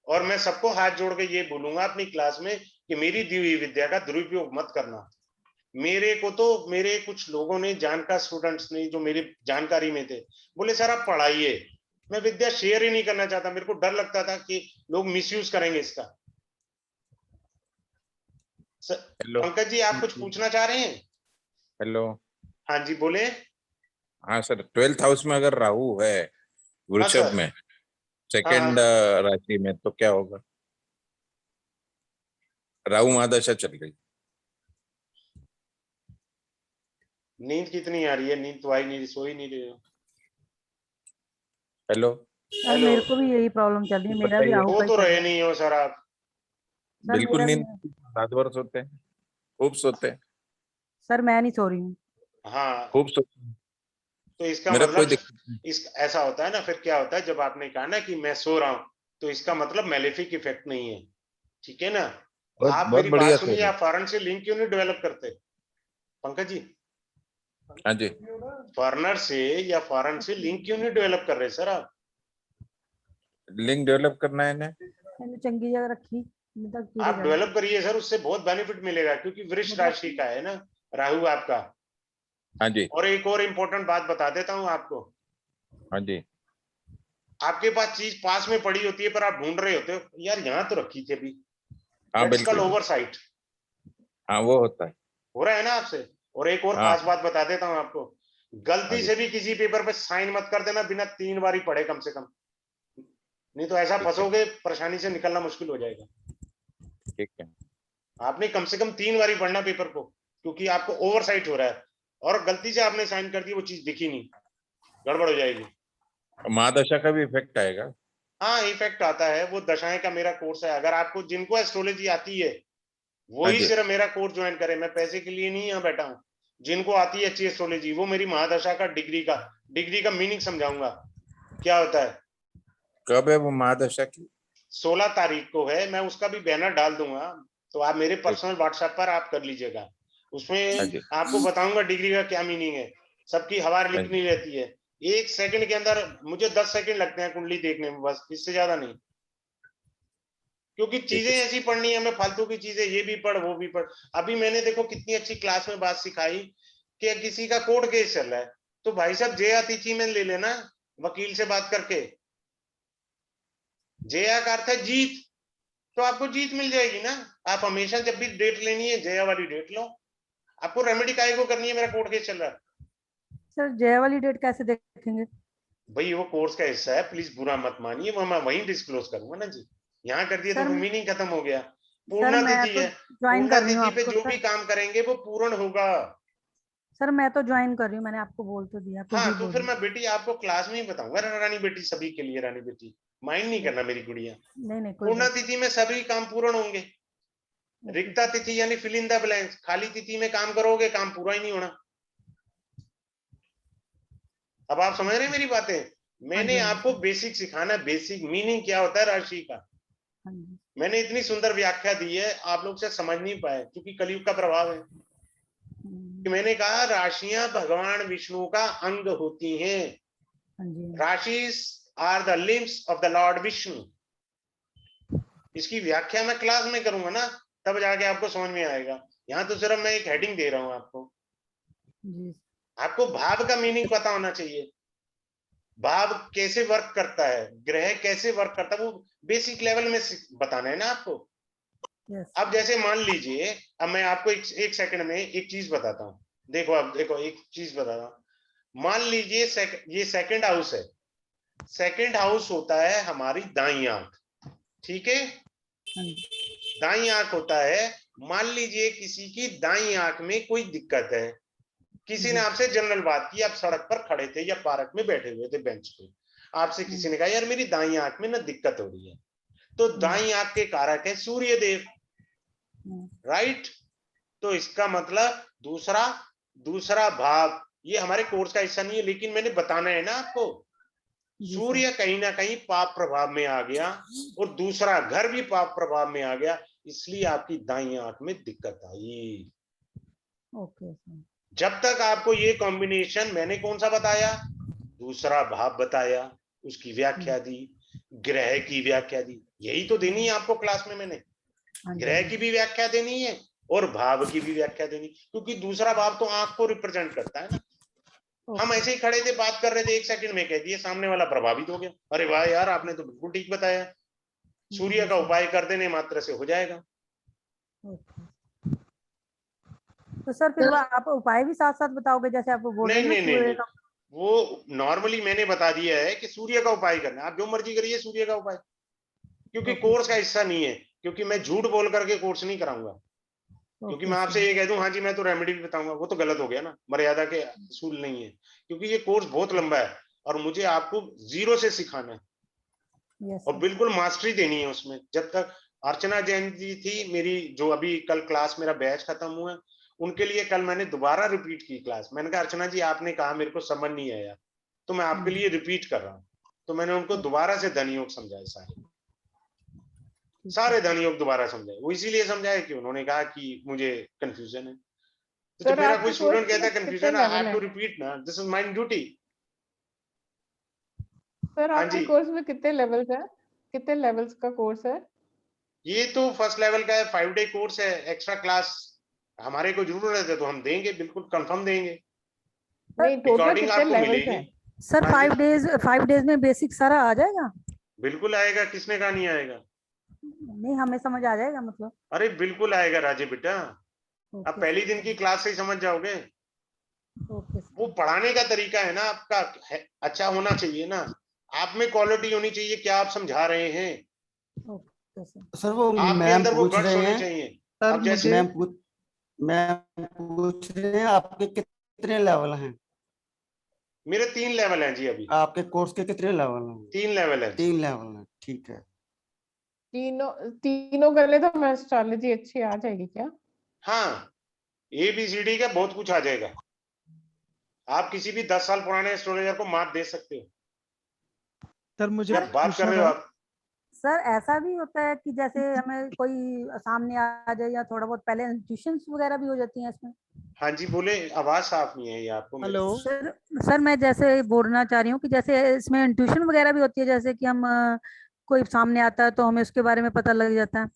S1: और मैं सबको हाथ जोड़ के ये बोलूंगा अपनी क्लास में कि मेरी दी हुई विद्या का दुरुपयोग मत करना। मेरे को तो मेरे कुछ लोगों ने, जानकार स्टूडेंट्स ने जो मेरी जानकारी में थे, बोले सर आप पढ़ाइए। मैं विद्या शेयर ही नहीं करना चाहता, मेरे को डर लगता था कि लोग मिसयूज करेंगे इसका।
S8: हेलो
S1: पंकज जी, आप कुछ पूछना चाह रहे हैं?
S8: हेलो।
S1: हाँ जी, बोले।
S8: हाँ सर, 12th हाउस में अगर राहु है वृषभ
S1: सर।
S8: में,
S1: हाँ,
S8: सेकंड राशि में, तो क्या होगा? राहु महादशा चल रही।
S1: नींद कितनी आ रही है? नींद तो आई नहीं, सो ही नहीं रहे हो।
S8: Hello
S5: sir
S1: hello.
S5: मेरे को भी यही प्रॉब्लम चल रही है, मेरा भी
S8: बताइए।
S5: राहु
S1: सो
S5: का ही
S1: तो
S5: चल
S1: रहे
S5: रहा है।
S1: नहीं हो सर आप?
S5: सर
S8: बिल्कुल
S5: मेरा
S8: नींद,
S5: भी,
S8: रात भर सोते हैं, खूब सोते हैं,
S5: सर मैं नहीं सो रही हूँ।
S1: हाँ,
S8: खूब सोते हैं।
S1: तो इसका
S8: मेरा कोई
S1: मतलब
S8: दिक्कत
S1: इस ऐसा होता है ना, फिर क्या होता है, जब आपने कहा ना कि मैं सो रहा हूं, तो इसका मतलब मेलेफिक इफेक्ट नहीं है, ठीक है ना?
S8: बहुत
S1: आप
S8: बहुत
S1: मेरी बात
S8: बढ़िया सो
S1: सुनिए,
S8: रहे।
S1: आप फॉरेन से लिंक क्यों नहीं डेवलप करते पंकज जी?
S8: हाँ जी,
S1: फॉरेनर से या फॉरेन से लिंक क्यों नहीं डेवलप कर रहे सर आप?
S8: लिंक डेवलप करना है ना।
S5: मैंने चंगी जगह रखी तक कीड़े
S1: आप
S5: चढ़
S1: डेवलप करिए सर, उससे बहुत बेनिफिट मिलेगा, क्योंकि वृष राशि का है ना राहु आपका।
S8: हाँ जी,
S1: और एक और इम्पोर्टेंट बात बता देता हूँ आपको।
S8: हाँ जी,
S1: आपके पास चीज पास में पड़ी होती है, पर आप ढूंढ रहे होते हो, यार यहाँ तो रखी थी अभी।
S8: हाँ
S1: दैट्स कॉल्ड
S8: बिल्कुल,
S1: ओवरसाइट।
S8: हाँ वो होता है।
S1: हो रहा है ना आपसे? और एक और
S8: हाँ
S1: खास बात बता देता हूँ आपको,
S8: हाँ
S1: गलती
S8: जी,
S1: से भी किसी पेपर पे साइन मत कर देना बिना 3 बार ही पढ़े कम से कम, नहीं तो ऐसा
S8: ठीक है,
S1: फंसोगे, परेशानी से निकलना मुश्किल हो जाएगा।
S8: ठीक है।
S1: आपने कम से कम 3 बार ही पढ़ना पेपर को, क्योंकि आपको ओवरसाइट हो रहा है, और गलती से आपने साइन कर दी, वो चीज दिखी नहीं, गड़बड़ हो जाएगी।
S8: महादशा का भी इफेक्ट आएगा।
S1: हाँ, इफेक्ट आता है, वो दशाएं का मेरा कोर्स है। अगर आपको, जिनको एस्ट्रोलॉजी आती है
S8: हाँ
S1: वही
S8: जी,
S1: सिर्फ मेरा कोर्स ज्वाइन करे, मैं पैसे के लिए नहीं यहाँ बैठा हूँ। जिनको आती है अच्छी एस्ट्रोलॉजी, वो मेरी महादशा का डिग्री का मीनिंग समझाऊंगा क्या होता है।
S8: कब है वो महादशा की?
S1: 16 तारीख को है, मैं उसका भी बैनर डाल दूंगा, तो आप मेरे पर्सनल व्हाट्सएप पर आप कर लीजिएगा। उसमें
S8: हाँ जी,
S1: आपको बताऊंगा डिग्री का क्या मीनिंग है। सबकी हवा
S8: हाँ
S1: लिखनी रहती है, 1 सेकंड के अंदर मुझे 10 सेकंड लगते हैं कुंडली देखने में, बस, इससे ज्यादा नहीं। क्योंकि
S8: ठीक
S1: चीजें
S8: है।
S1: ऐसी पढ़नी है हमें, फालतू की चीजें, ये भी पढ़ वो भी पढ़। अभी मैंने देखो कितनी अच्छी क्लास में बात सिखाई कि किसी का कोर्ट केस चल रहा है, तो भाई साहब जया तिथि में ले लेना, वकील से बात करके। जया का अर्थ है जीत, तो आपको जीत मिल जाएगी ना। आप हमेशा जब भी डेट लेनी है जया वाली डेट लो। आपको रेमेडी काहे को करनी है, मेरा कोर्ट केस चल रहा है?
S5: सर जय वाली डेट कैसे देखेंगे?
S1: भाई वो कोर्स का हिस्सा है, प्लीज बुरा मत मानिए, वो मैं वहीं डिस्क्लोज करूंगा ना जी। यहाँ कर दिया तो
S5: सर
S1: मीनिंग खत्म हो गया।
S5: सर मैं
S1: तिथि
S5: तो
S1: है,
S5: ज्वाइन कर रही हूँ
S1: तिथि पे
S5: आपको
S1: जो
S5: सर।
S1: भी काम करेंगे वो पूर्ण होगा।
S5: सर मैं तो ज्वाइन कर रही हूँ, मैंने आपको बोल तो दिया, खुद ही
S1: हाँ तो
S5: बोल
S1: फिर
S5: रही
S1: मैं बेटी आपको क्लास में ही बताऊंगा रानी बेटी, सभी के लिए रानी बेटी, माइंड नहीं करना मेरी गुड़िया।
S5: हूँ। नहीं नहीं कोई
S1: पूर्ण
S5: बात
S1: तिथि में सभी काम पूर्ण होंगे।
S5: नहीं।
S1: रिक्ता तिथि यानी फिल इन द ब्लैंक्स, खाली तिथि में काम करोगे काम पूरा ही नहीं होना। अब आप समझ रहे हैं मेरी बातें? मैंने
S5: हाँ जी,
S1: आपको बेसिक सिखाना, बेसिक मीनिंग क्या होता है राशि का।
S5: हाँ जी।
S1: मैंने इतनी सुंदर व्याख्या दी है, आप लोग से समझ नहीं पाए क्योंकि कलयुग का प्रभाव है। कि मैंने कहा राशियां भगवान विष्णु का अंग होती हैं।
S5: हाँ जी।
S1: Rashis are the limbs of the lord Vishnu. इसकी व्याख्या मैं क्लास में करूंगा ना, तब जाके आपको समझ में आएगा। यहाँ तो सिर्फ मैं एक हेडिंग दे रहा हूँ आपको।
S5: जी
S1: आपको भाव का मीनिंग पता होना चाहिए, भाव कैसे वर्क करता है, ग्रह कैसे वर्क करता है, वो बेसिक लेवल में बताना है ना आपको।
S5: यस।
S1: अब जैसे मान लीजिए, अब मैं आपको एक सेकंड में एक चीज बताता हूँ। देखो अब देखो एक चीज बताता हूँ। मान लीजिए ये सेकंड हाउस है। सेकंड हाउस होता है हमारी दाईं आंख, ठीक है।
S5: हाँ जी।
S1: दाईं आंख होता है, मान लीजिए किसी की दाईं आंख में कोई दिक्कत है। किसी ने आपसे जनरल बात की, आप सड़क पर खड़े थे या पार्क में बैठे हुए थे बेंच पे, आपसे किसी ने कहा यार मेरी दाईं आंख में ना दिक्कत हो रही है। तो दाईं आंख के कारक है सूर्य देव, राइट। तो इसका मतलब दूसरा भाव, ये हमारे कोर्स का हिस्सा नहीं है लेकिन मैंने बताना है ना आपको। सूर्य कहीं ना कहीं पाप प्रभाव में आ गया और दूसरा घर भी पाप प्रभाव में आ गया, इसलिए आपकी दाईं आंख में दिक्कत आई।
S5: Okay sir.
S1: जब तक आपको ये कॉम्बिनेशन, मैंने कौन सा बताया, दूसरा भाव बताया, उसकी व्याख्या दी, ग्रह की व्याख्या दी, यही तो देनी है आपको क्लास में। मैंने ग्रह की भी व्याख्या देनी है और भाव की भी व्याख्या देनी, क्योंकि दूसरा भाव तो आंख को रिप्रेजेंट करता है ना। हम ऐसे ही खड़े थे, बात कर रहे थे, एक सेकंड में कह दिए, सामने वाला प्रभावित हो गया, अरे वाह यार आपने तो बिल्कुल ठीक बताया, सूर्य का उपाय कर देने मात्र से हो जाएगा।
S5: तो सर फिर आप उपाय भी साथ साथ बताओगे, जैसे आप बोल रहे
S1: नहीं
S5: हैं
S1: नहीं नहीं
S5: सूर्य
S1: नहीं,
S5: का?
S1: वो नॉर्मली मैंने बता दिया है कि सूर्य का उपाय करना है, आप जो मर्जी करिए सूर्य का उपाय, क्योंकि कोर्स का हिस्सा नहीं है। क्योंकि मैं झूठ बोल करके कोर्स नहीं कराऊंगा, क्योंकि मैं आपसे ये कह दूं हाँ जी मैं तो रेमेडी भी बताऊंगा, वो तो गलत हो गया ना, मर्यादा के असूल नहीं है। क्योंकि ये कोर्स बहुत लंबा है और मुझे आपको जीरो से सिखाना है और बिल्कुल मास्टरी देनी है उसमें। जब तक अर्चना जैन जी थी मेरी, जो अभी कल क्लास मेरा बैच खत्म हुआ, उनके लिए कल मैंने दोबारा रिपीट की क्लास। मैंने कहा अर्चना जी आपने कहा मेरे को समझ नहीं आया, तो मैं आपके लिए रिपीट कर रहा हूँ। तो मैंने उनको दोबारा से धन योग समझाए, सारे धन योग दोबारा समझाए। वो इसीलिए समझाए कि उन्होंने कहा कि मुझे कंफ्यूजन है। तो जब मेरा कोई स्टूडेंट कहता है confusion, I have to repeat ना, this is my duty.
S9: Sir
S1: हाँ
S9: आपके
S1: जी,
S9: कोर्स में कितने लेवल्स है, कितने लेवल्स का कोर्स है?
S1: ये तो फर्स्ट लेवल का है, 5 डे कोर्स है। एक्स्ट्रा क्लास हमारे को जरूरत है तो हम देंगे, बिल्कुल कंफर्म देंगे,
S9: नहीं टोटल
S1: रिकॉर्डिंग
S9: कितने
S1: आपको
S9: लेवल्स
S1: मिलेगी।
S9: हैं?
S5: सर
S1: हाँ जी,
S5: 5 डेज में बेसिक सारा आ जाएगा?
S1: बिल्कुल आएगा, किसने कहा नहीं आएगा।
S5: नहीं हमें समझ आ जाएगा मतलब?
S1: अरे बिल्कुल आएगा राजे बेटा, अब पहली दिन की क्लास से ही समझ जाओगे। वो पढ़ाने का तरीका है ना आपका, अच्छा होना चाहिए ना, आप में क्वालिटी होनी चाहिए, क्या आप समझा रहे हैं।
S6: सर वो
S1: आपके
S6: मैम
S1: अंदर वो
S6: पूछ
S1: गट्स
S6: रहे
S1: होने
S6: हैं,
S1: चाहिए।
S10: सर
S1: अब जैसे
S6: मैम पूछ रहे हैं आपके कितने लेवल हैं?
S1: मेरे 3 लेवल हैं जी अभी।
S6: आपके कोर्स के कितने लेवल हैं?
S1: 3 लेवल है।
S6: 3 लेवल हैं, ठीक है।
S9: तीनों कर ले तो हमें एस्ट्रोलॉजी अच्छी आ जाएगी क्या?
S1: हाँ, ABCD का बहुत कुछ आ जाएगा। आप किसी भी 10 साल पुराने एस्ट्रोलॉजर को मात दे सकते हो।
S11: सर मुझे
S1: क्या बात कर रहे हो आप।
S5: सर ऐसा भी होता है कि जैसे हमें कोई सामने आ जाए या थोड़ा बहुत पहले इंट्यूशंस वगैरह भी हो जाती हैं इसमें?
S1: हाँ जी बोले, आवाज साफ नहीं है ये आपको मेरी।
S11: हेलो
S5: सर मैं जैसे बोलना चाह रही हूँ कि जैसे इसमें इंट्यूशन वगैरह भी होती है, जैसे कि हम कोई सामने आता है तो हमें उसके बारे में पता लग जाता है?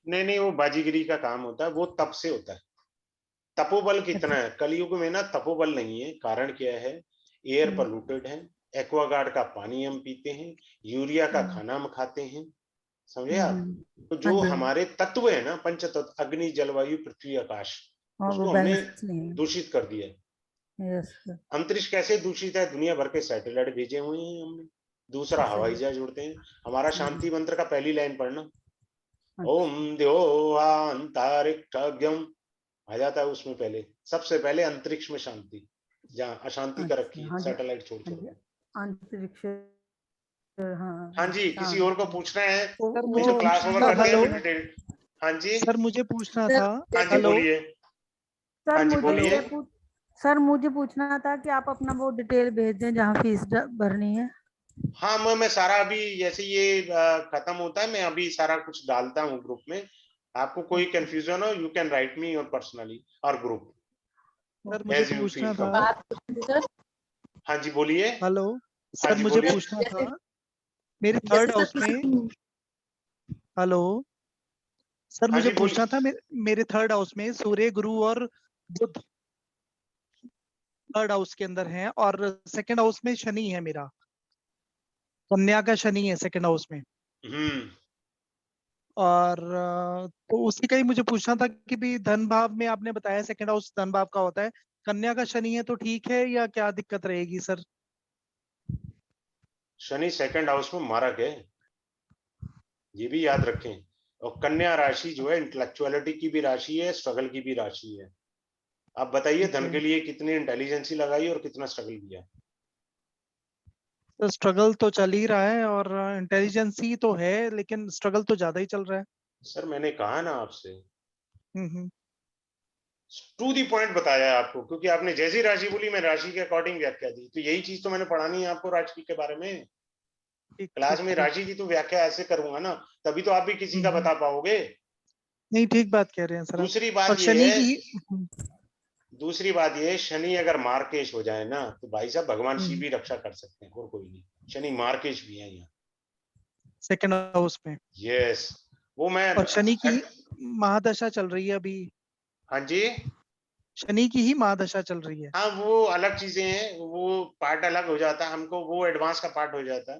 S1: नहीं नहीं, वो बाजीगिरी का काम होता है, वो तप से होता है। तपोबल कितना है कलयुग में ना, तपोबल नहीं है। कारण क्या है, एयर पोल्यूटेड है, एक्वागार्ड का पानी हम पीते हैं, यूरिया का खाना हम खाते हैं, समझे आप। तो जो हमारे तत्व है ना, पंच तत्व, अग्नि जलवायु पृथ्वी आकाश, उसको हमने दूषित कर दिया है। अंतरिक्ष कैसे दूषित है, दुनिया भर के सैटेलाइट भेजे हुए हैं हमने। दूसरा हवाई जहाज उड़ते हैं। हमारा शांति मंत्र का पहली लाइन पढ़ना, ओम द्योवांतरिक्षज्ञम आ जाता है उसमें पहले, सबसे पहले अंतरिक्ष में शांति, जहाँ अशांति का रखी है, सैटेलाइट छोड़ छोड़ के।
S5: अंतरिक्ष।
S1: हाँ जी, किसी और को पूछना है
S5: सर,
S1: तो
S5: मुझे
S1: क्लास ओवर करते हैं फिर डिटेल। हाँ जी,
S11: सर मुझे पूछना
S5: सर,
S11: था।
S1: हाँ जी
S11: हेलो
S1: बोलिए।
S5: सर
S1: हाँ जी
S5: मुझे
S1: बोलिए।
S5: सर मुझे पूछना था कि आप अपना वो डिटेल भेज दें जहाँ फीस भरनी है।
S1: हाँ मैं सारा अभी जैसे ये खत्म होता है, मैं अभी सारा कुछ डालता हूँ ग्रुप में। आपको कोई कंफ्यूजन हो, यू कैन राइट मी और पर्सनली और ग्रुप,
S11: सर मुझे
S1: एज यू
S11: पूछना
S1: फील
S11: था।
S1: कंफर्टेबल। हाँ जी बोलिए।
S11: हेलो
S1: हाँ
S11: सर
S1: जी
S11: मुझे
S1: बोलिए।
S11: पूछना था, मेरे थर्ड हाउस में। हेलो सर
S1: हाँ
S11: मुझे
S1: जी
S11: पूछना
S1: बोलिए।
S11: था, मेरे थर्ड हाउस में सूर्य, गुरु और बुध थर्ड हाउस के अंदर हैं, और सेकंड हाउस में शनि है मेरा, कन्या का शनि है सेकंड हाउस में। और तो उसी का ही मुझे पूछना था कि भी धन भाव में आपने बताया सेकंड हाउस धन भाव का होता है, कन्या का शनि है तो ठीक है या क्या दिक्कत रहेगी सर?
S1: शनि सेकंड हाउस में मारक है, ये भी याद रखें। और कन्या राशि जो है इंटेलेक्चुअलिटी की भी राशि है, स्ट्रगल की भी राशि है। आप बताइए धन के लिए कितनी इंटेलिजेंसी लगाई और कितना स्ट्रगल किया?
S11: तो स्ट्रगल तो चल ही रहा है और इंटेलिजेंसी तो है, लेकिन स्ट्रगल तो ज्यादा ही चल रहा है।
S1: सर मैंने कहा ना आपसे,
S11: हम्म।
S1: टू दी पॉइंट बताया है आपको, क्योंकि आपने जैसी राशि बोली मैं राशि के अकॉर्डिंग व्याख्या दी, तो यही चीज तो मैंने पढ़ानी है आपको राशि के बारे में। क्लास में राशि की तो व्याख्या ऐसे करूंगा ना, तभी तो आप भी किसी का बता पाओगे।
S11: नहीं, ठीक बात कह रहे हैं सर आप।
S1: दूसरी
S11: और
S1: बात ये
S11: शनि
S1: है,
S11: की
S1: दूसरी बात ये, शनि अगर मार्केश हो जाए ना तो भाई साहब भगवान शिव भी रक्षा कर सकते हैं, और कोई नहीं। शनि मार्केश भी है यहाँ
S11: सेकंड हाउस में।
S1: यस, वो मैं
S11: और शनि की महादशा चल रही है अभी।
S1: हाँ जी,
S11: शनि की ही महादशा चल रही है।
S1: हाँ वो अलग चीजें हैं, वो पार्ट अलग हो जाता है, हमको वो एडवांस का पार्ट हो जाता है।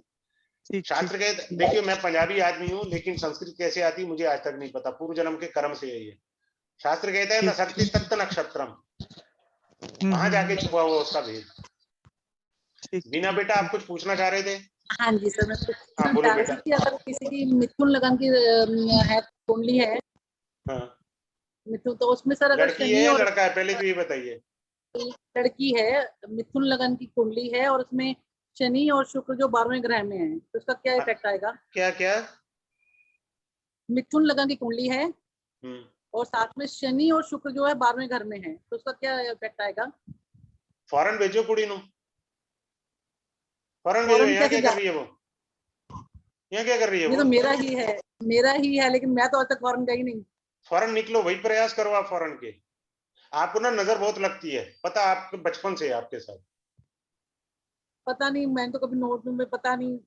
S1: शास्त्र के देखिए, मैं पंजाबी आदमी हूँ, लेकिन संस्कृत कैसे आती मुझे आज तक नहीं पता, पूर्व जन्म के कर्म से है ये। शास्त्र कहता है न शक्ति तत्व नक्षत्रम, वहां जाके छुपा हुआ उसका भेद। बिना बेटा आप कुछ पूछना चाह रहे थे?
S12: हाँ जी सर, मैं
S1: हाँ
S12: पूछना
S1: बोलो
S12: चाह रही
S1: बेटा।
S12: थी कि अगर किसी की मिथुन लगन की है, कुंडली है,
S1: हाँ,
S12: मिथुन, तो उसमें सर अगर
S1: लड़की है
S12: शनि
S1: या
S12: और
S1: लड़का है पहले तो ये बताइए।
S12: लड़की है, मिथुन लगन की कुंडली है और उसमें शनि और शुक्र जो 12वें ग्रह में है, तो उसका क्या इफेक्ट आएगा?
S1: क्या क्या?
S12: मिथुन लगन की कुंडली है और साथ में शनि और शुक्र जो है 12वें घर में है, तो उसका क्या इफेक्ट आएगा?
S1: फॉरेन भेजो कुड़ी नु, फॉरेन भेजो। यहाँ क्या कर रही है वो? यहाँ क्या कर रही है
S12: ये
S1: वो?
S12: तो मेरा ही है, लेकिन मैं तो आज तक फॉरेन गई नहीं।
S1: फॉरेन निकलो, वही प्रयास करो आप फॉरेन के। आपको ना नजर बहुत लगती है, पता आपके बचपन से आपके साथ।
S12: पता नहीं, मैंने तो कभी नोट में पता नहीं,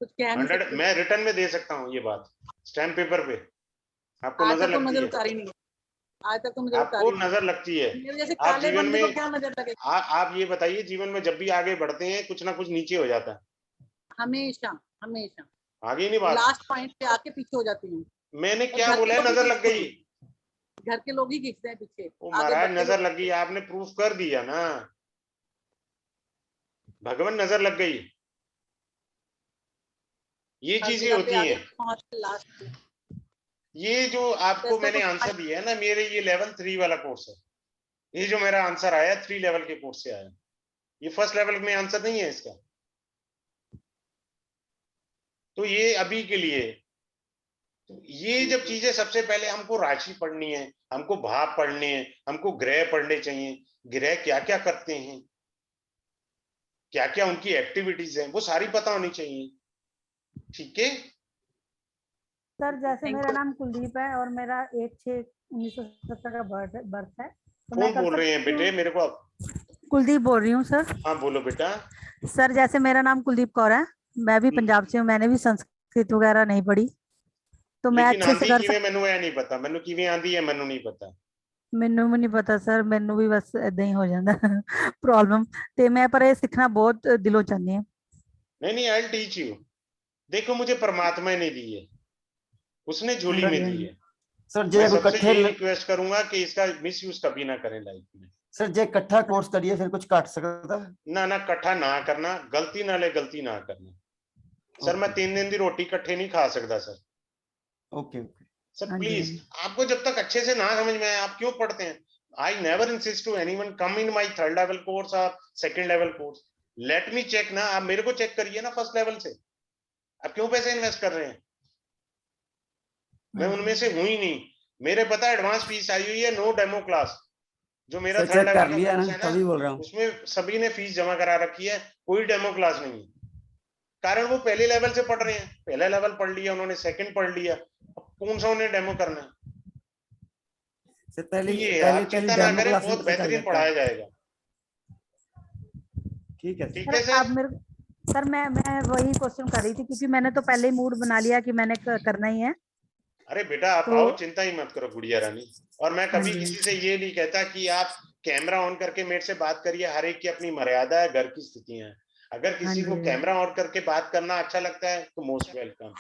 S12: कुछ कह नहीं
S1: 100
S12: सकती।
S1: मैं रिटर्न में दे सकता हूँ ये बात, स्टैम्प पेपर पे। आपको
S12: आज
S1: नजर
S12: तक तो
S1: लगती
S12: नजर
S1: है,
S12: उतारी नहीं, आज तक तो नजर
S1: आपको
S12: उतारी नहीं।
S1: नजर लगती है।
S12: मेरे जैसे
S1: आप
S12: काले
S1: जीवन
S12: बंदे
S1: में
S12: को क्या नजर लगे?
S1: आप ये बताइए, जीवन में जब भी आगे बढ़ते हैं कुछ ना कुछ नीचे हो जाता है,
S12: हमेशा हमेशा
S1: आगे नहीं बात।
S12: लास्ट पॉइंट पे आके पीछे हो जाती हूँ।
S1: मैंने
S12: और
S1: क्या
S12: घर के
S1: बोला है
S12: लोग ही
S1: नजर लग
S12: खींचते
S1: गई?
S12: हैं, घर के लोग ही खींचते हैं पीछे,
S1: वो
S12: आगे
S1: महाराज
S12: बढ़ते
S1: नजर
S12: लोग।
S1: लग गई, आपने प्रूफ कर दिया ना, भगवान नजर लग गई, ये
S12: हर
S1: चीजें
S12: जगह पे
S1: होती
S12: आगे
S1: हैं।
S12: पहुंच के लास्ट पे।
S1: ये जो आपको
S12: इसका
S1: मैंने
S12: कुछ
S1: आंसर दिया है ना, मेरे ये लेवल 3 वाला कोर्स है। ये जो मेरा आंसर आया 3 लेवल के कोर्स से आया, ये फर्स्ट लेवल में आंसर नहीं है इसका। तो ये अभी के लिए, तो ये जब चीजें, सबसे पहले हमको राशि पढ़नी है, हमको भाव पढ़ने हैं, हमको ग्रह पढ़ने चाहिए, ग्रह क्या क्या करते हैं, क्या क्या उनकी एक्टिविटीज हैं, वो सारी पता होनी चाहिए। ठीक है
S5: सर जैसे मेरा नाम कुलदीप है और मेरा 1/6/1970 का बर्थ है, तो मैं
S1: कौन
S5: कर
S1: बोल रहे हैं
S5: सकती
S1: बेटे
S5: हूँ?
S1: मेरे को?
S5: कुलदीप बोल रही हूँ सर।
S1: हाँ बोलो बेटा।
S5: सर जैसे मेरा नाम कुलदीप कौर है, मैं भी पंजाब से हूँ, मैंने भी संस्कृत वगैरह नहीं पढ़ी, तो मैं
S1: लेकिन
S5: अच्छे से
S1: आंधी
S5: कर
S1: किवें मैनू ਇਹ नहीं पता, मैनू किवें आंधी है मैनू नहीं पता।
S5: ਮੈਨੂੰ ਵੀ ਨਹੀਂ ਪਤਾ ਸਰ, ਮੈਨੂੰ ਵੀ ਬਸ ਇਦਾਂ ਹੀ ਹੋ ਜਾਂਦਾ ਪ੍ਰੋਬਲਮ, ਤੇ ਮੈਂ ਪਰ ਇਹ ਸਿੱਖਣਾ ਬਹੁਤ ਦਿਲੋਂ ਚਾਹੁੰਦੀ ਹਾਂ।
S1: नहीं नहीं, आई टीच यू। देखो मुझे परमात्मा ने दी है, उसने झोली में दी है।
S6: सर
S1: मैं
S6: जे को
S1: सबसे
S6: कट्ठे
S1: यही रिक्वेस्ट करूंगा कि इसका मिसयूज कभी ना करें लाइफ में।
S6: सर जे इकट्ठा कोर्स करिए फिर कुछ काट सकता है
S1: ना ना कट्ठा ना करना, गलती नाले गलती ना करना। सर मैं 3 दिन की रोटी कट्ठे नहीं खा सकता सर।
S6: ओके ओके
S1: सर
S5: हाँ जी,
S1: प्लीज,
S5: हाँ जी।
S1: आपको जब तक अच्छे से ना समझ में आए आप क्यों पढ़ते हैं? I never insist to anyone come in my third level course और second level course. Let me check ना, आप मेरे को चेक करिए ना फर्स्ट लेवल से। आप क्यों पैसे इन्वेस्ट कर रहे हैं? मैं
S5: हाँ
S1: उनमें
S5: जी।
S1: से हूं ही नहीं। मेरे पता है एडवांस फीस आई हुई है, नो डेमो क्लास। जो मेरा
S6: सर
S1: थर्ड
S6: चेक
S1: लेवल
S6: कर
S1: का
S6: लिया
S1: कोर्स
S6: ना,
S1: है ना,
S6: तभी बोल रहा हूँ।
S1: उसमें सभी ने फीस जमा करा रखी है, कोई डेमो क्लास नहीं है। कारण वो पहले लेवल से पढ़ रहे हैं, पहला लेवल पढ़ लिया उन्होंने, सेकंड पढ़ लिया, अब कौन सा उन्हें डेमो करना है?
S6: सर
S1: तो
S6: पहले
S1: ये
S6: पहले
S1: आप
S6: पहले
S1: चिंता ना
S6: डेमो
S1: करें,
S6: क्लास में
S1: बहुत
S6: पता चल
S1: बेहतरीन
S6: जाता
S1: पढ़ाया
S6: है।
S1: जाएगा।
S6: ठीक है
S1: ठीक
S5: सर
S1: है
S5: आप
S1: सर।
S5: मेरे सर मैं वही क्वेश्चन कर रही थी क्योंकि मैंने तो पहले ही मूड बना लिया कि मैंने करना ही है।
S1: अरे बेटा आप
S5: तो
S1: आओ, चिंता ही मत करो गुड़िया रानी। और मैं
S5: हाँ
S1: कभी
S5: जी,
S1: किसी से ये नहीं कहता कि आप कैमरा ऑन करके मेरे से बात करिए, हर एक की अपनी मर्यादा है, घर की स्थितियां हैं। अगर
S5: हाँ
S1: किसी को
S5: जी,
S1: कैमरा ऑन करके बात करना अच्छा लगता है तो मोस्ट वेलकम।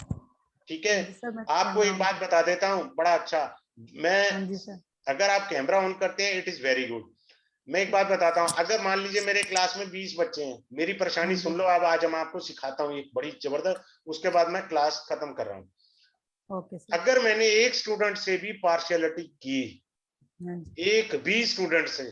S1: ठीक है,
S5: हाँ जी सर, मैं
S1: आपको
S5: कैमरा
S1: एक
S5: ऑन
S1: बात बता देता हूँ, बड़ा अच्छा। मैं,
S5: हाँ जी सर।
S1: अगर आप कैमरा ऑन करते हैं इट इज वेरी गुड। मैं एक बात बताता हूँ, अगर मान लीजिए मेरे क्लास में 20 बच्चे हैं, मेरी परेशानी
S5: हाँ जी,
S1: सुन लो। अब आज मैं आपको सिखाता हूँ एक बड़ी जबरदस्त, उसके बाद मैं क्लास खत्म कर रहा हूँ।
S5: Okay sir.
S1: अगर मैंने एक स्टूडेंट से भी पार्शियलिटी की,
S5: हाँ जी,
S1: एक भी स्टूडेंट से,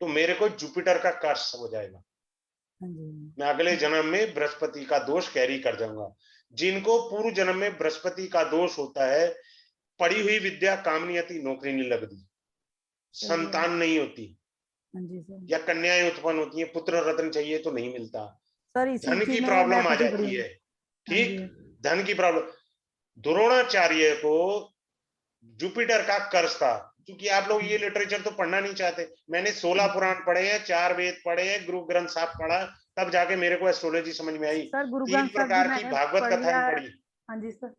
S1: तो मेरे को जुपिटर का कर्स हो जाएगा।
S5: हाँ जी,
S1: मैं अगले जन्म में बृहस्पति का दोष कैरी कर जाऊंगा। जिनको पूर्व जन्म में बृहस्पति का दोष होता है, पढ़ी हुई विद्या काम नहीं आती, नौकरी नहीं लगती,
S5: सही है।
S1: संतान नहीं होती,
S5: हाँ जी सर।
S1: या कन्याएं उत्पन्न होती है, पुत्र रत्न चाहिए तो नहीं मिलता,
S5: सर इसी
S1: धन
S5: चीज
S1: की
S5: में मैं
S1: प्रॉब्लम आ
S5: फंसी पड़ी
S1: जाती
S5: हूँ।
S1: है।
S5: हाँ
S1: ठीक,
S5: जी,
S1: धन की प्रॉब्लम। द्रोणाचार्य को जुपिटर का कर्ज था, क्योंकि आप लोग ये लिटरेचर तो पढ़ना नहीं चाहते। मैंने 16 पुराण पढ़े हैं, 4 वेद पढ़े हैं, गुरु ग्रंथ साहब पढ़ा, तब जाके मेरे को एस्ट्रोलॉजी समझ में आई।
S5: सर गुरु
S1: 3
S5: ग्रंथ साहब जी
S1: प्रकार की
S5: मैंने
S1: भागवत
S5: पढ़ लिया।
S1: कथाएं पढ़ी,
S5: हाँ जी सर।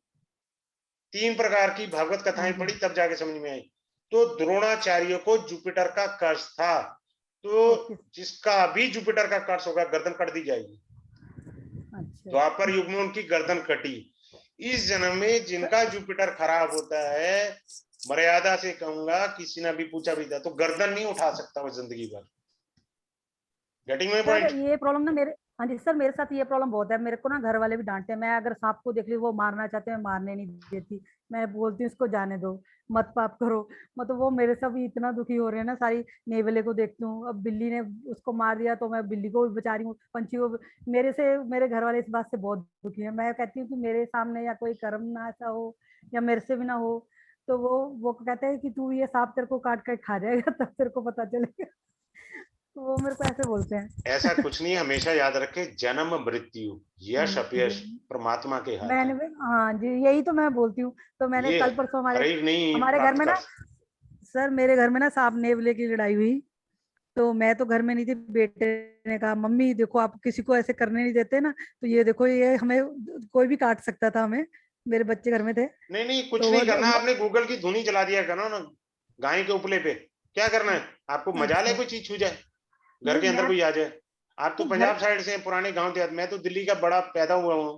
S1: 3 प्रकार की भागवत
S5: हाँ
S1: कथाएं
S5: जी,
S1: पढ़ी, तब जाके समझ में आई। तो द्रोणाचार्य को जुपिटर का कर्ज था,
S5: ओके।
S1: तो जिसका भी जुपिटर का कर्ज होगा गर्दन कट दी जाएगी।
S5: अच्छा
S1: द्वापर युग में उनकी गर्दन कटी। इस जन्म में जिनका जुपिटर खराब होता है, मर्यादा से कहूंगा, किसी ने भी पूछा भी था, तो गर्दन नहीं उठा सकता वो जिंदगी भर। Getting my
S5: sir
S1: point?
S5: ये प्रॉब्लम ना मेरे, हाँ जी सर, मेरे साथ ये प्रॉब्लम बहुत है। मेरे को ना घर वाले भी डांटते हैं, मैं अगर सांप को देख ली वो मारना चाहते हैं, मारने नहीं देती। मैं बोलती हूँ इसको जाने दो, मत पाप करो। मतलब वो मेरे से भी इतना दुखी हो रहे हैं ना, सारी नेवले को देखती हूँ। अब बिल्ली ने उसको मार दिया तो मैं बिल्ली को भी बचा रही हूँ, पंछी को मेरे से, मेरे घर वाले इस बात से बहुत दुखी है। मैं कहती हूँ कि मेरे सामने या कोई कर्म ना ऐसा हो या मेरे से भी ना हो, तो वो कहते हैं कि तू ये सांप तेरे को काट कर खा जाएगा तब तेरे को पता चलेगा। तो वो मेरे को ऐसे बोलते हैं।
S1: ऐसा कुछ नहीं, हमेशा याद रखे, जन्म मृत्यु,
S5: हाँ
S1: यश
S5: जी,
S1: अपयश परमात्मा के हाथ
S5: मैंने
S1: है।
S5: भी, हाँ जी यही तो मैं बोलती हूँ। तो मैंने
S1: ये
S5: कल परसों
S1: हर एक नहीं
S5: हमारे घर
S1: प्राप्त
S5: में
S1: कर
S5: ना, सर मेरे घर में ना सांप नेवले की लड़ाई हुई। तो मैं तो घर में नहीं थी, बेटे ने कहा मम्मी देखो आप किसी को ऐसे करने नहीं देते ना, तो ये देखो ये हमें कोई भी काट सकता था हमें। मेरे बच्चे घर में थे।
S1: नहीं नहीं, कुछ
S5: तो
S1: नहीं करना, आपने गूगल की धुनी चला दिया करो ना गाय के उपले पे। क्या करना है आपको? मजाल है
S5: अच्छा
S1: कोई चीज छू जाए, घर
S5: नहीं
S1: के अंदर
S5: मैं
S1: कोई आ जाए? आप तो
S5: तो घर,
S1: पंजाब साइड से हैं, पुराने गांव देहात। मैं तो दिल्ली का बड़ा पैदा हुआ हूँ,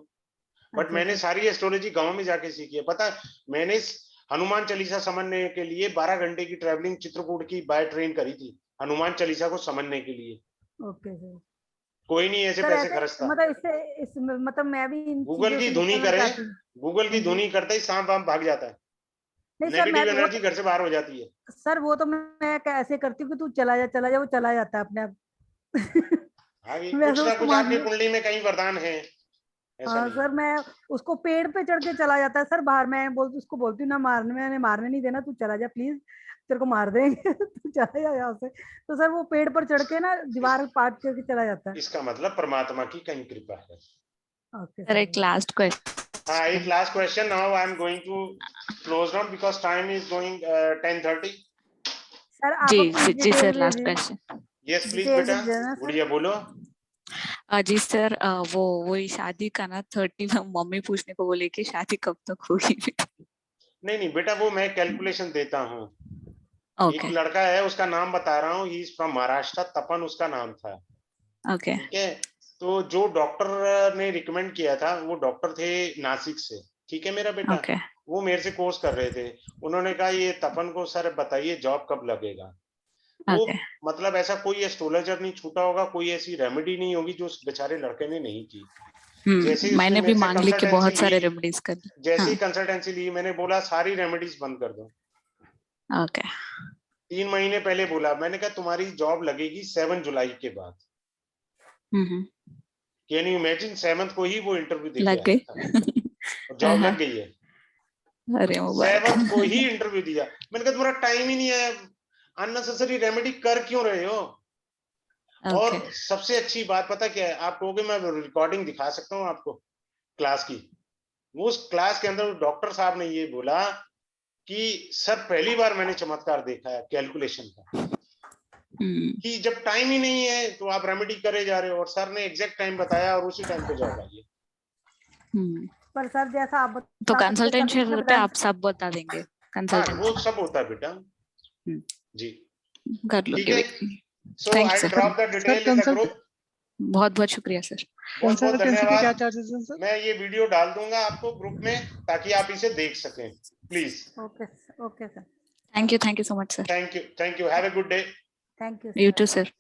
S1: बट
S5: अच्छा
S1: मैंने
S5: अच्छा
S1: सारी एस्ट्रोलॉजी गांव में जाके सीखी है। पता है, मैंने हनुमान चालीसा समझने के लिए 12 घंटे की ट्रैवलिंग चित्रकूट की बाय ट्रेन करी थी, हनुमान चालीसा को समझने के लिए।
S5: Okay sir.
S1: कोई नहीं ऐसे
S5: सर
S1: पैसे
S5: ऐसे
S1: खर्चता।
S5: मतलब मतलब मैं भी इन
S1: गूगल
S5: चीजों
S1: की
S5: से
S1: धुनी
S5: निकलना
S1: करें,
S5: चाहती हूँ।
S1: गूगल की
S5: हाँ जी,
S1: धुनी करते ही सांप वाम भाग जाता है,
S5: नहीं सर मैं
S1: नेगेटिव
S5: वो
S1: एनर्जी घर से बाहर हो जाती है।
S5: सर वो तो मैं ऐसे करती हूँ कि तू चला जा, वो चला जाता है अपने आप।
S1: आगे
S5: मैं
S1: कुछ
S5: तो
S1: ना
S5: उसको
S1: कुछ आपकी
S5: मारने,
S1: कुंडली में कहीं वरदान है, ऐसा
S5: हाँ
S1: नहीं
S5: सर मैं उसको पेड़ पे चढ़ के चला जाता है सर बाहर। मैं उसको बोलती हूँ ना मारने, मैंने मारने नहीं देना, तू चला जा प्लीज, तेरे को मार देंगे। तू चला जा यहाँ से। तो सर वो पेड़ पर चढ़ के ना दीवार पाट करके चला जाता है।
S1: इसका मतलब परमात्मा की कहीं कृपा है।
S5: Okay
S4: sir
S5: sir.
S4: एक लास्ट
S1: हाँ, एक
S4: question.
S1: Last question. Now I am going to close down because time is going 10:30।
S5: Sir आप
S4: जी
S5: अपनी
S4: जी
S5: डिटेल
S4: सर, लास्ट
S5: भेजिए,
S4: क्वेश्चन।
S1: यस प्लीज
S5: डिटेल
S1: बेटा,
S5: भेज देना सर।
S1: गुड़िया बोलो।
S4: जी सर, वो वही शादी का ना 30 में मम्मी पूछने को बोले कि शादी कब तक होगी।
S1: नहीं नहीं बेटा, वो मैं कैलकुलेशन देता हूँ। एक
S4: ओके
S1: लड़का है, उसका नाम बता रहा हूँ, ही इज फ्रॉम महाराष्ट्र, तपन उसका नाम था।
S4: ओके
S1: ठीक है, तो जो डॉक्टर ने रिकमेंड किया था वो डॉक्टर थे नासिक से। ठीक है मेरा बेटा,
S4: ओके
S1: वो मेरे से कोर्स कर रहे थे। उन्होंने कहा ये तपन को सर बताइए जॉब कब लगेगा। वो
S4: ओके
S1: मतलब ऐसा कोई एस्ट्रोलॉजर नहीं छूटा होगा, कोई ऐसी रेमेडी नहीं होगी जो उस बेचारे लड़के ने नहीं की। जैसे ही
S4: मैंने
S1: उसने
S4: भी
S1: मेरे से
S4: मांगलिक के बहुत
S1: consultancy
S4: सारे
S1: ली,
S4: रेमेडीज कर ली।
S1: जैसे ही कंसल्टेंसी ली, मैंने बोला सारी रेमेडीज बंद कर दो।
S4: ओके
S1: 3 महीने पहले बोला, मैंने कहा तुम्हारी जॉब लगेगी 7 जुलाई के बाद। कैन यू इमेजिन, 7 को ही वो इंटरव्यू देके
S4: लग
S1: आया
S4: गई।
S1: था और जॉब लग गई है।
S4: अरे मुबारक।
S1: 7 को ही इंटरव्यू दिया। मैंने कहा तुम्हारा टाइम ही नहीं है, अननेसेसरी रेमेडी कर क्यों रहे हो? और सबसे अच्छी बात पता क्या है, आप कहोगे मैं रिकॉर्डिंग दिखा सकता हूँ आपको क्लास की। वो उस क्लास के अंदर डॉक्टर साहब ने ये बोला कि सर पहली बार मैंने चमत्कार देखा है कैलकुलेशन का, कि जब टाइम ही नहीं है तो आप रेमेडी करे जा रहे हो, और सर ने एग्जैक्ट टाइम बताया और उसी टाइम पे जॉब आई है।
S5: पर सर जैसा आप
S4: तो
S5: बता सकते हैं,
S4: कंसल्टेंसी
S5: कभी
S4: पे आप सब बता देंगे।
S1: हाँ, वो
S4: कंसल्टेंसी
S1: सब होता है बेटा जी,
S4: कर
S1: ठीक
S4: लूंगी।
S1: है। So
S4: thank
S1: I
S4: sir.
S1: Drop the detail in the group.
S4: बहुत बहुत शुक्रिया सर।
S1: बहुत बहुत
S11: कंसल्टेंसी के क्या
S1: धन्यवाद।
S11: चार्जेस हैं सर?
S1: मैं ये वीडियो डाल दूंगा आपको ग्रुप में, ताकि आप इसे देख सकें please.
S5: Okay sir.
S4: Thank you so much sir.
S1: Thank you, have a good day.
S5: Thank you
S4: you too sir.